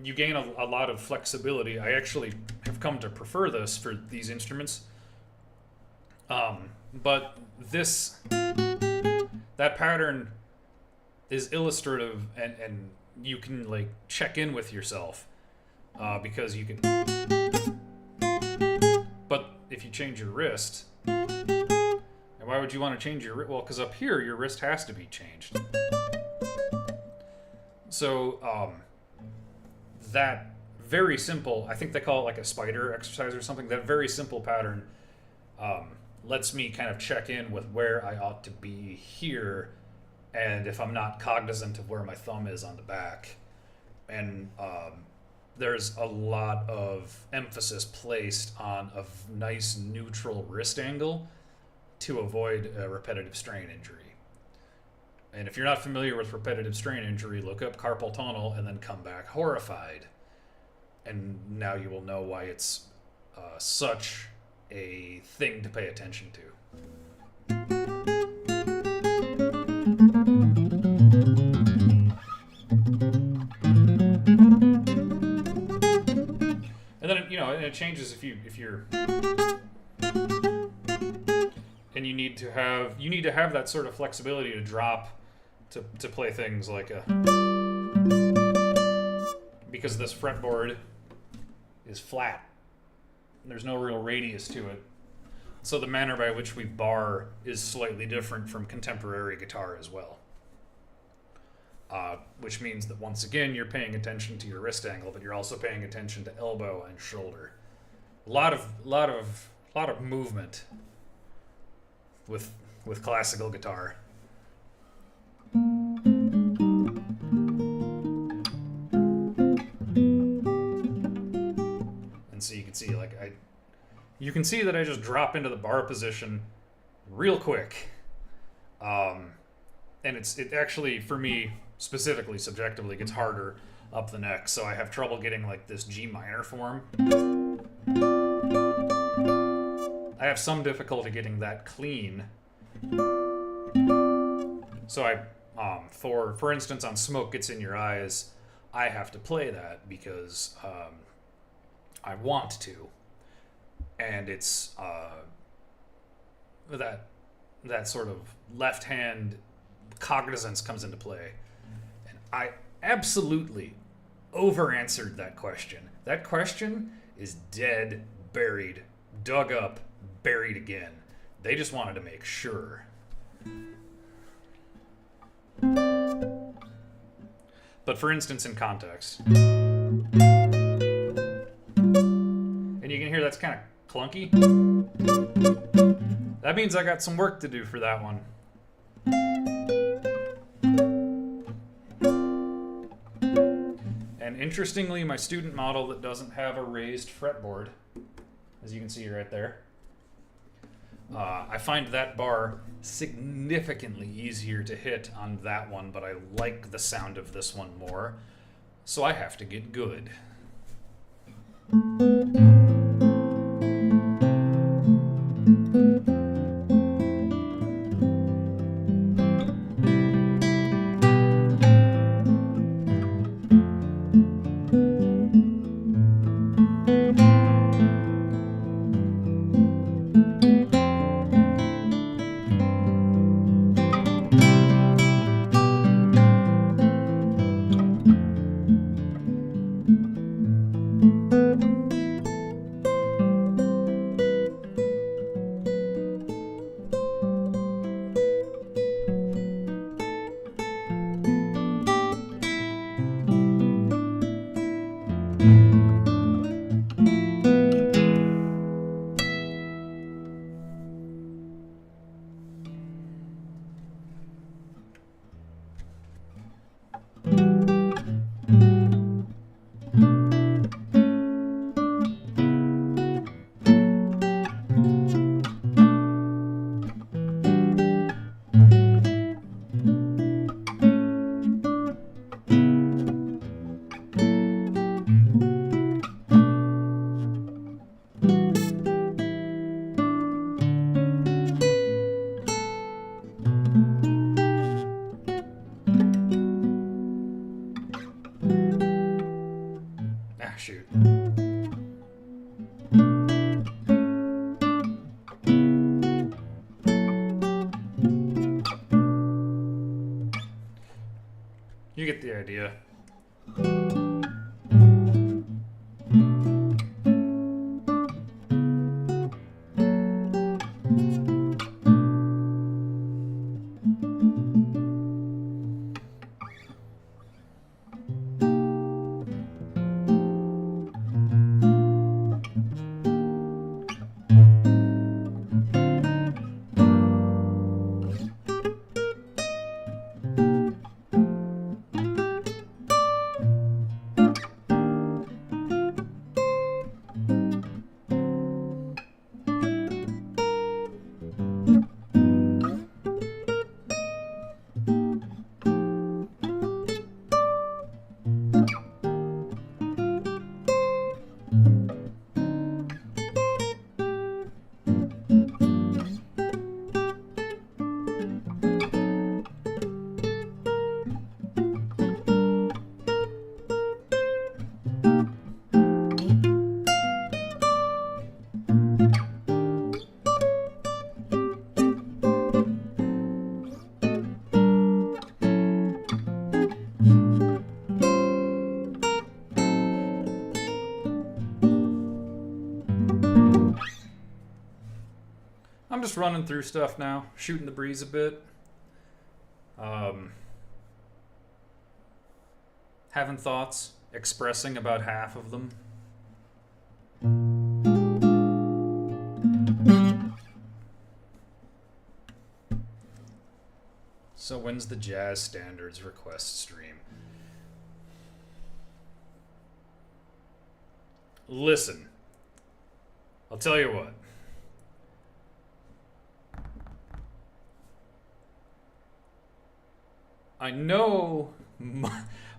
you gain a lot of flexibility. I actually have come to prefer this for these instruments, but that pattern is illustrative, and you can like check in with yourself, because you can. But if you change your wrist, and why would you want to change your wrist? Well, because up here your wrist has to be changed. So that very simple, I think they call it like a spider exercise or something. That very simple pattern lets me kind of check in with where I ought to be here, and if I'm not cognizant of where my thumb is on the back. And there's a lot of emphasis placed on a nice neutral wrist angle to avoid a repetitive strain injury. And if you're not familiar with repetitive strain injury, look up carpal tunnel and then come back horrified. And now you will know why it's such a thing to pay attention to. And then, you know, and it changes if you're, and you need to have that sort of flexibility to drop to play things like because this fretboard is flat. There's no real radius to it. So the manner by which we bar is slightly different from contemporary guitar as well. Which means that once again, you're paying attention to your wrist angle, but you're also paying attention to elbow and shoulder. A lot of movement with classical guitar. And so you can see, like, you can see that I just drop into the bar position real quick. And it actually, for me, specifically, subjectively, gets harder up the neck, so I have trouble getting, like, this G minor form. I have some difficulty getting that clean. So for instance, on Smoke Gets in Your Eyes, I have to play that because I want to, and it's that sort of left hand cognizance comes into play, and I absolutely over answered that question. That question is dead, buried, dug up, buried again. They just wanted to make sure. But for instance, in context, and you can hear that's kind of clunky. That means I got some work to do for that one. And interestingly, my student model that doesn't have a raised fretboard, as you can see right there, I find that bar significantly easier to hit on that one, but I like the sound of this one more, so I have to get good. Shoot. You get the idea. I'm just running through stuff now, shooting the breeze a bit. Having thoughts, expressing about half of them. So when's the Jazz Standards request stream? Listen, I'll tell you what. I know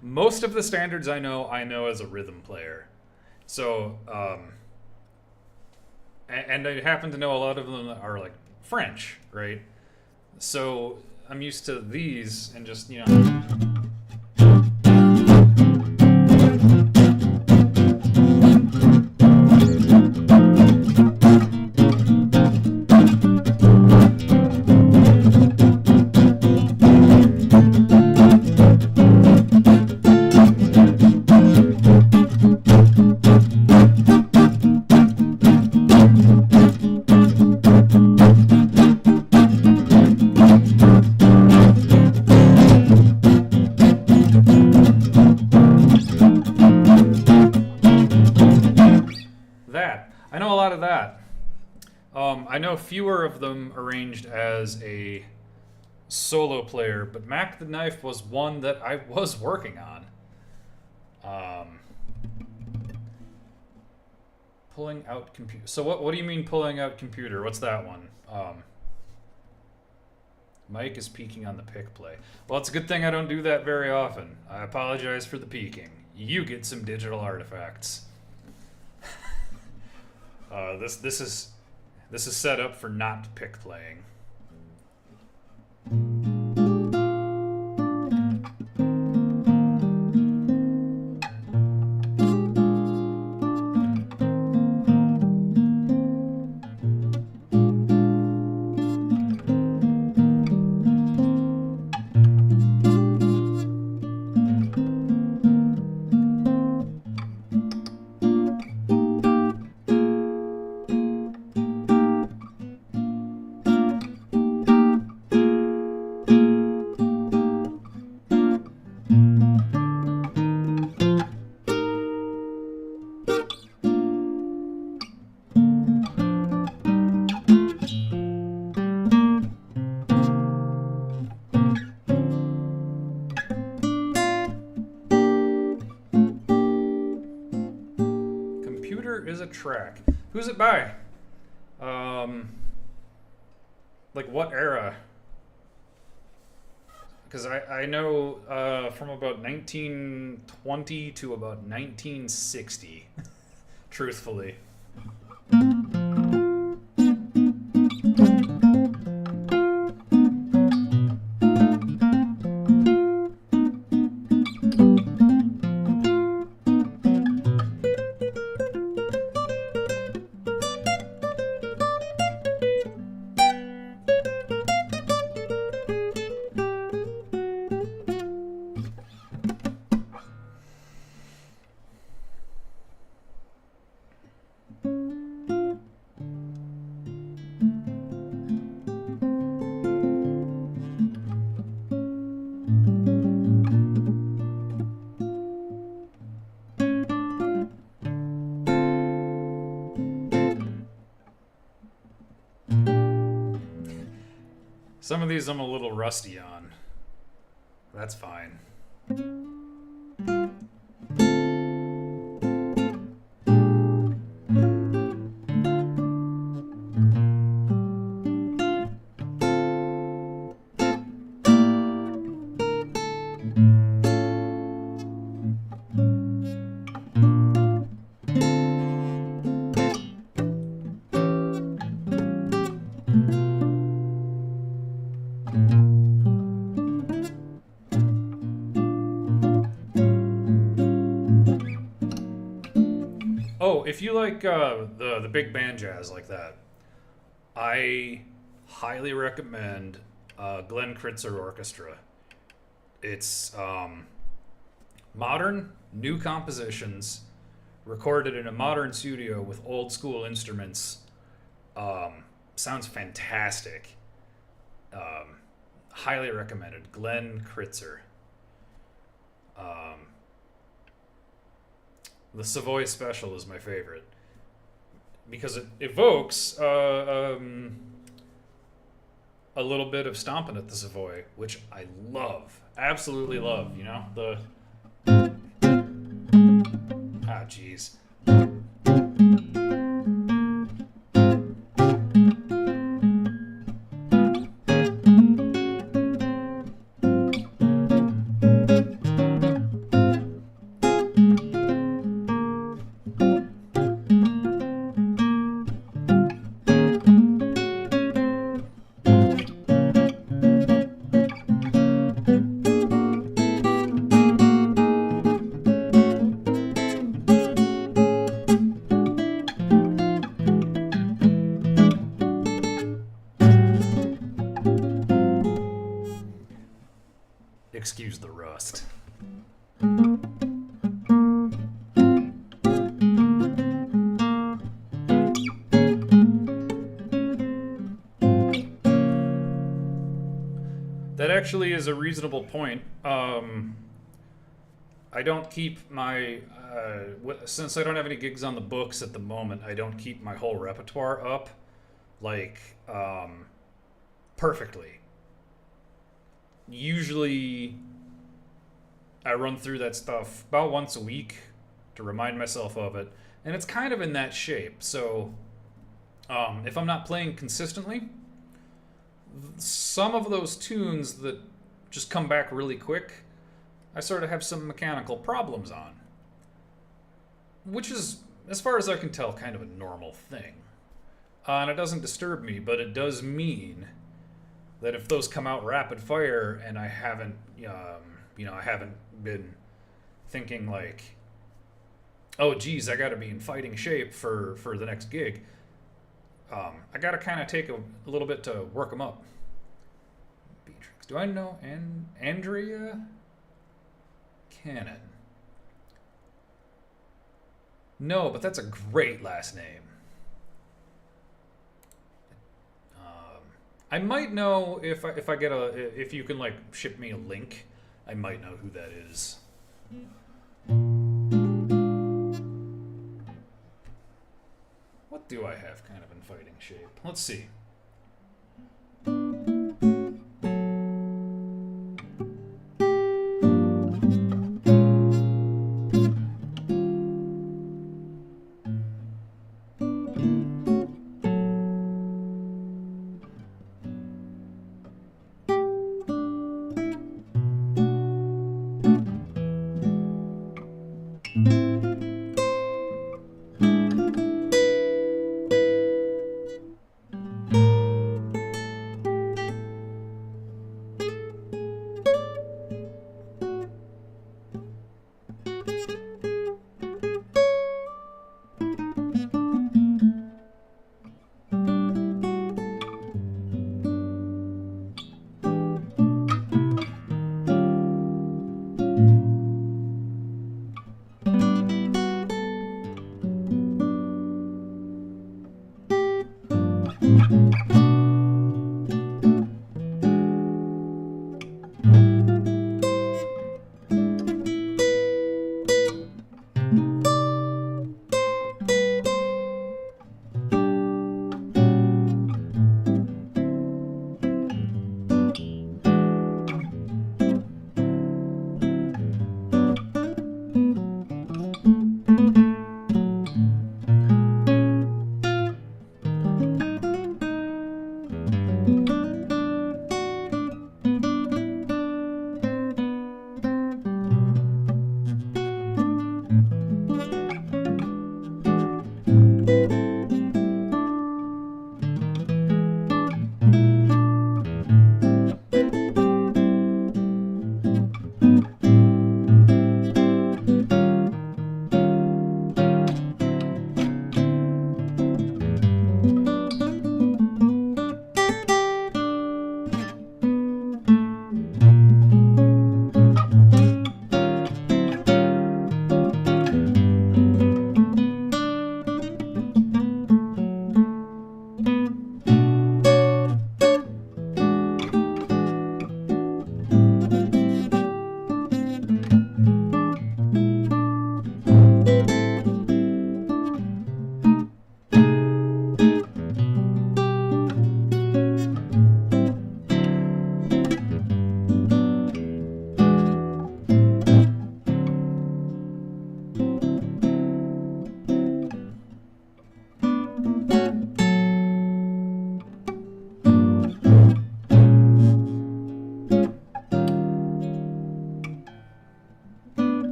most of the standards I know as a rhythm player. So, and I happen to know a lot of them are like French, right? So, I'm used to these and just, you know. I know a lot of that. I know fewer of them arranged as a solo player, but Mac the Knife was one that I was working on. Pulling out computer. So what do you mean pulling out computer? What's that one? Mike is peeking on the pick play. Well, it's a good thing I don't do that very often. I apologize for the peeking. You get some digital artifacts. This is set up for not pick playing. Is a track. Who's it by? Like what era? Because I know from about 1920 to about 1960, truthfully. Some of these I'm a little rusty on. That's fine. Oh, if you like the big band jazz like that, I highly recommend Glenn Kritzer Orchestra. It's modern, new compositions, recorded in a modern studio with old school instruments. Sounds fantastic. Highly recommended. Glenn Kritzer. The Savoy Special is my favorite because it evokes a little bit of stomping at the Savoy, which I love, absolutely love. You know, the jeez. excuse the rust. That actually is a reasonable point. I don't keep my, since I don't have any gigs on the books at the moment, I don't keep my whole repertoire up, like, perfectly. Usually, I run through that stuff about once a week to remind myself of it, and it's kind of in that shape. So, if I'm not playing consistently, some of those tunes that just come back really quick, I sort of have some mechanical problems on. Which is, as far as I can tell, kind of a normal thing. And it doesn't disturb me, but it does mean that if those come out rapid fire and I haven't, I haven't been thinking like, oh geez, I gotta be in fighting shape for the next gig, I gotta kind of take a little bit to work them up. Beatrix. Do I know Andrea Cannon? No, but that's a great last name. I might know if I get if you can like ship me a link, I might know who that is. What do I have kind of in fighting shape? Let's see.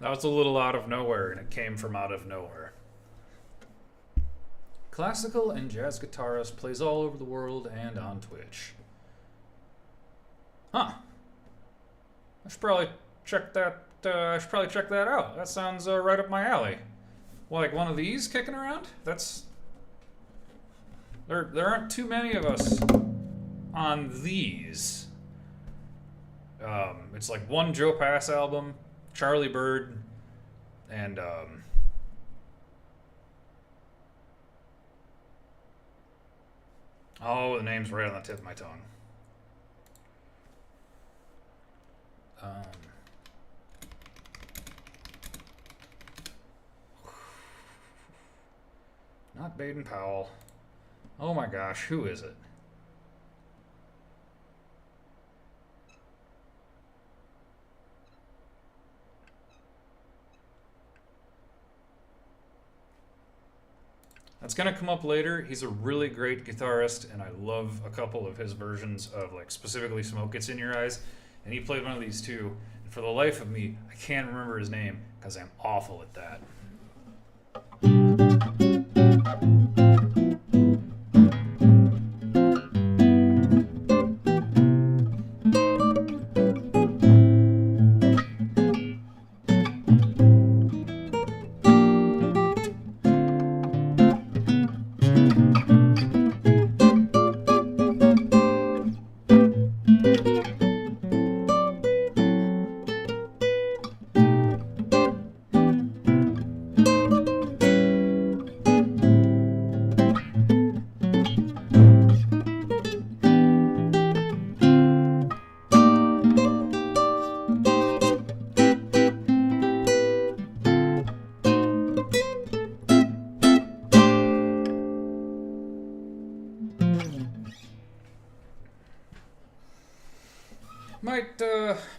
That was a little out of nowhere, and it came from out of nowhere. Classical and jazz guitarist, plays all over the world and on Twitch. Huh. I should probably check that. Out. That sounds right up my alley. Like one of these kicking around. There aren't too many of us on these. It's like one Joe Pass album, Charlie Bird, and oh, the name's right on the tip of my tongue. Not Baden Powell. Oh my gosh, who is it? That's gonna come up later. He's a really great guitarist, and I love a couple of his versions of, like, specifically Smoke Gets in Your Eyes. And he played one of these too. And for the life of me, I can't remember his name because I'm awful at that.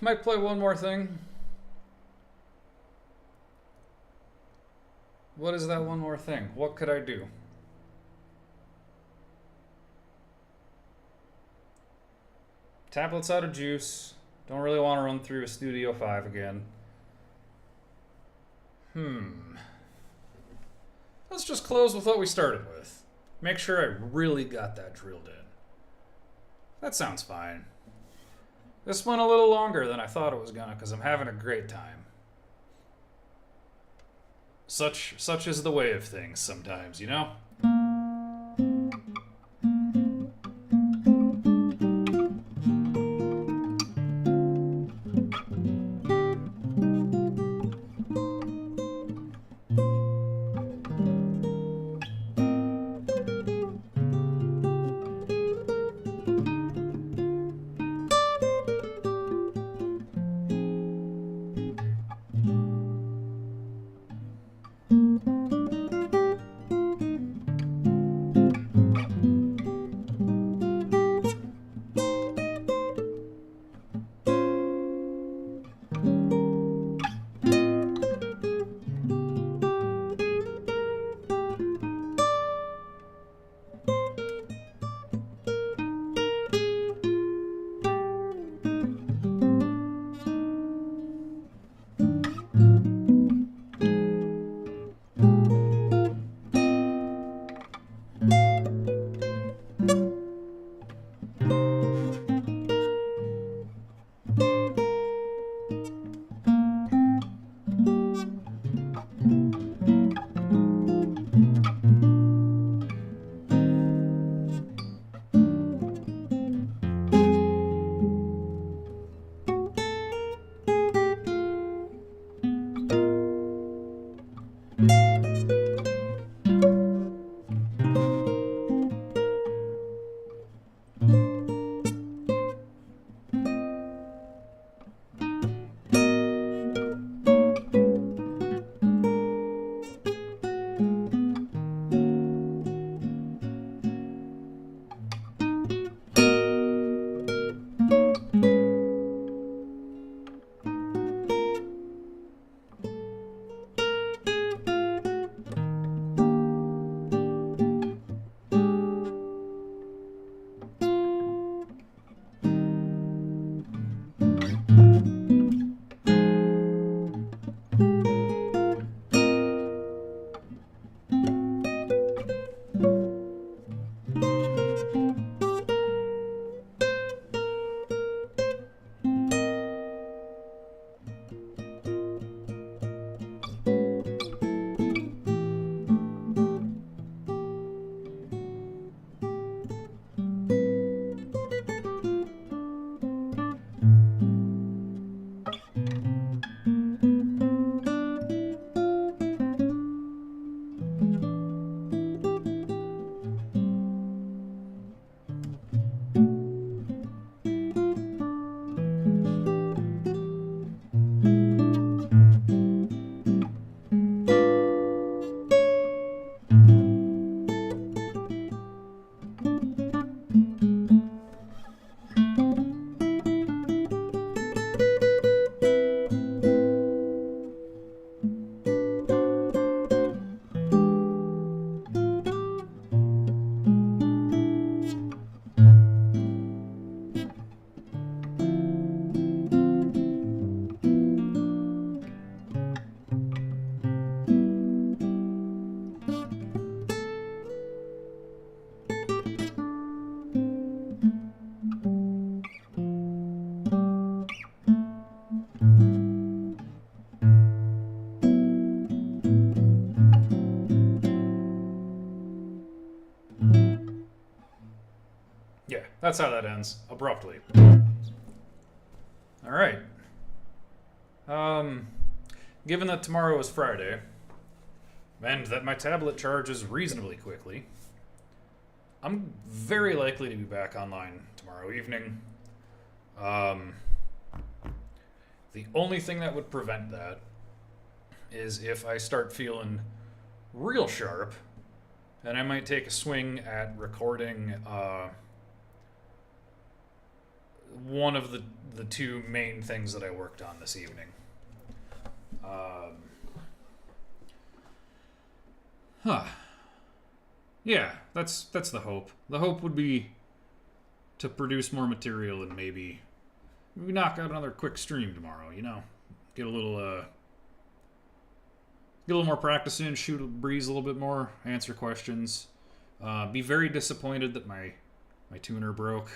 Might play one more thing. What is that one more thing? What could I do? Tablets out of juice. Don't really want to run through a Studio 5 again. Let's just close with what we started with. Make sure I really got that drilled in. That sounds fine. This went a little longer than I thought it was gonna because I'm having a great time. Such is the way of things sometimes, you know? that's how that ends, abruptly. All right. Given that tomorrow is Friday, and that my tablet charges reasonably quickly, I'm very likely to be back online tomorrow evening. The only thing that would prevent that is if I start feeling real sharp, and I might take a swing at recording one of the two main things that I worked on this evening. Yeah, that's the hope. The hope would be to produce more material and maybe knock out another quick stream tomorrow, you know? Get a little more practice in, shoot a breeze a little bit more, answer questions. Be very disappointed that my tuner broke,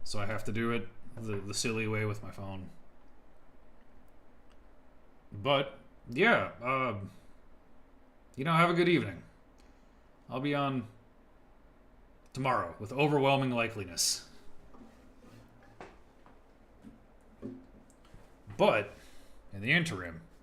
so I have to do it the silly way with my phone. But yeah, have a good evening. I'll be on tomorrow with overwhelming likeliness. But in the interim,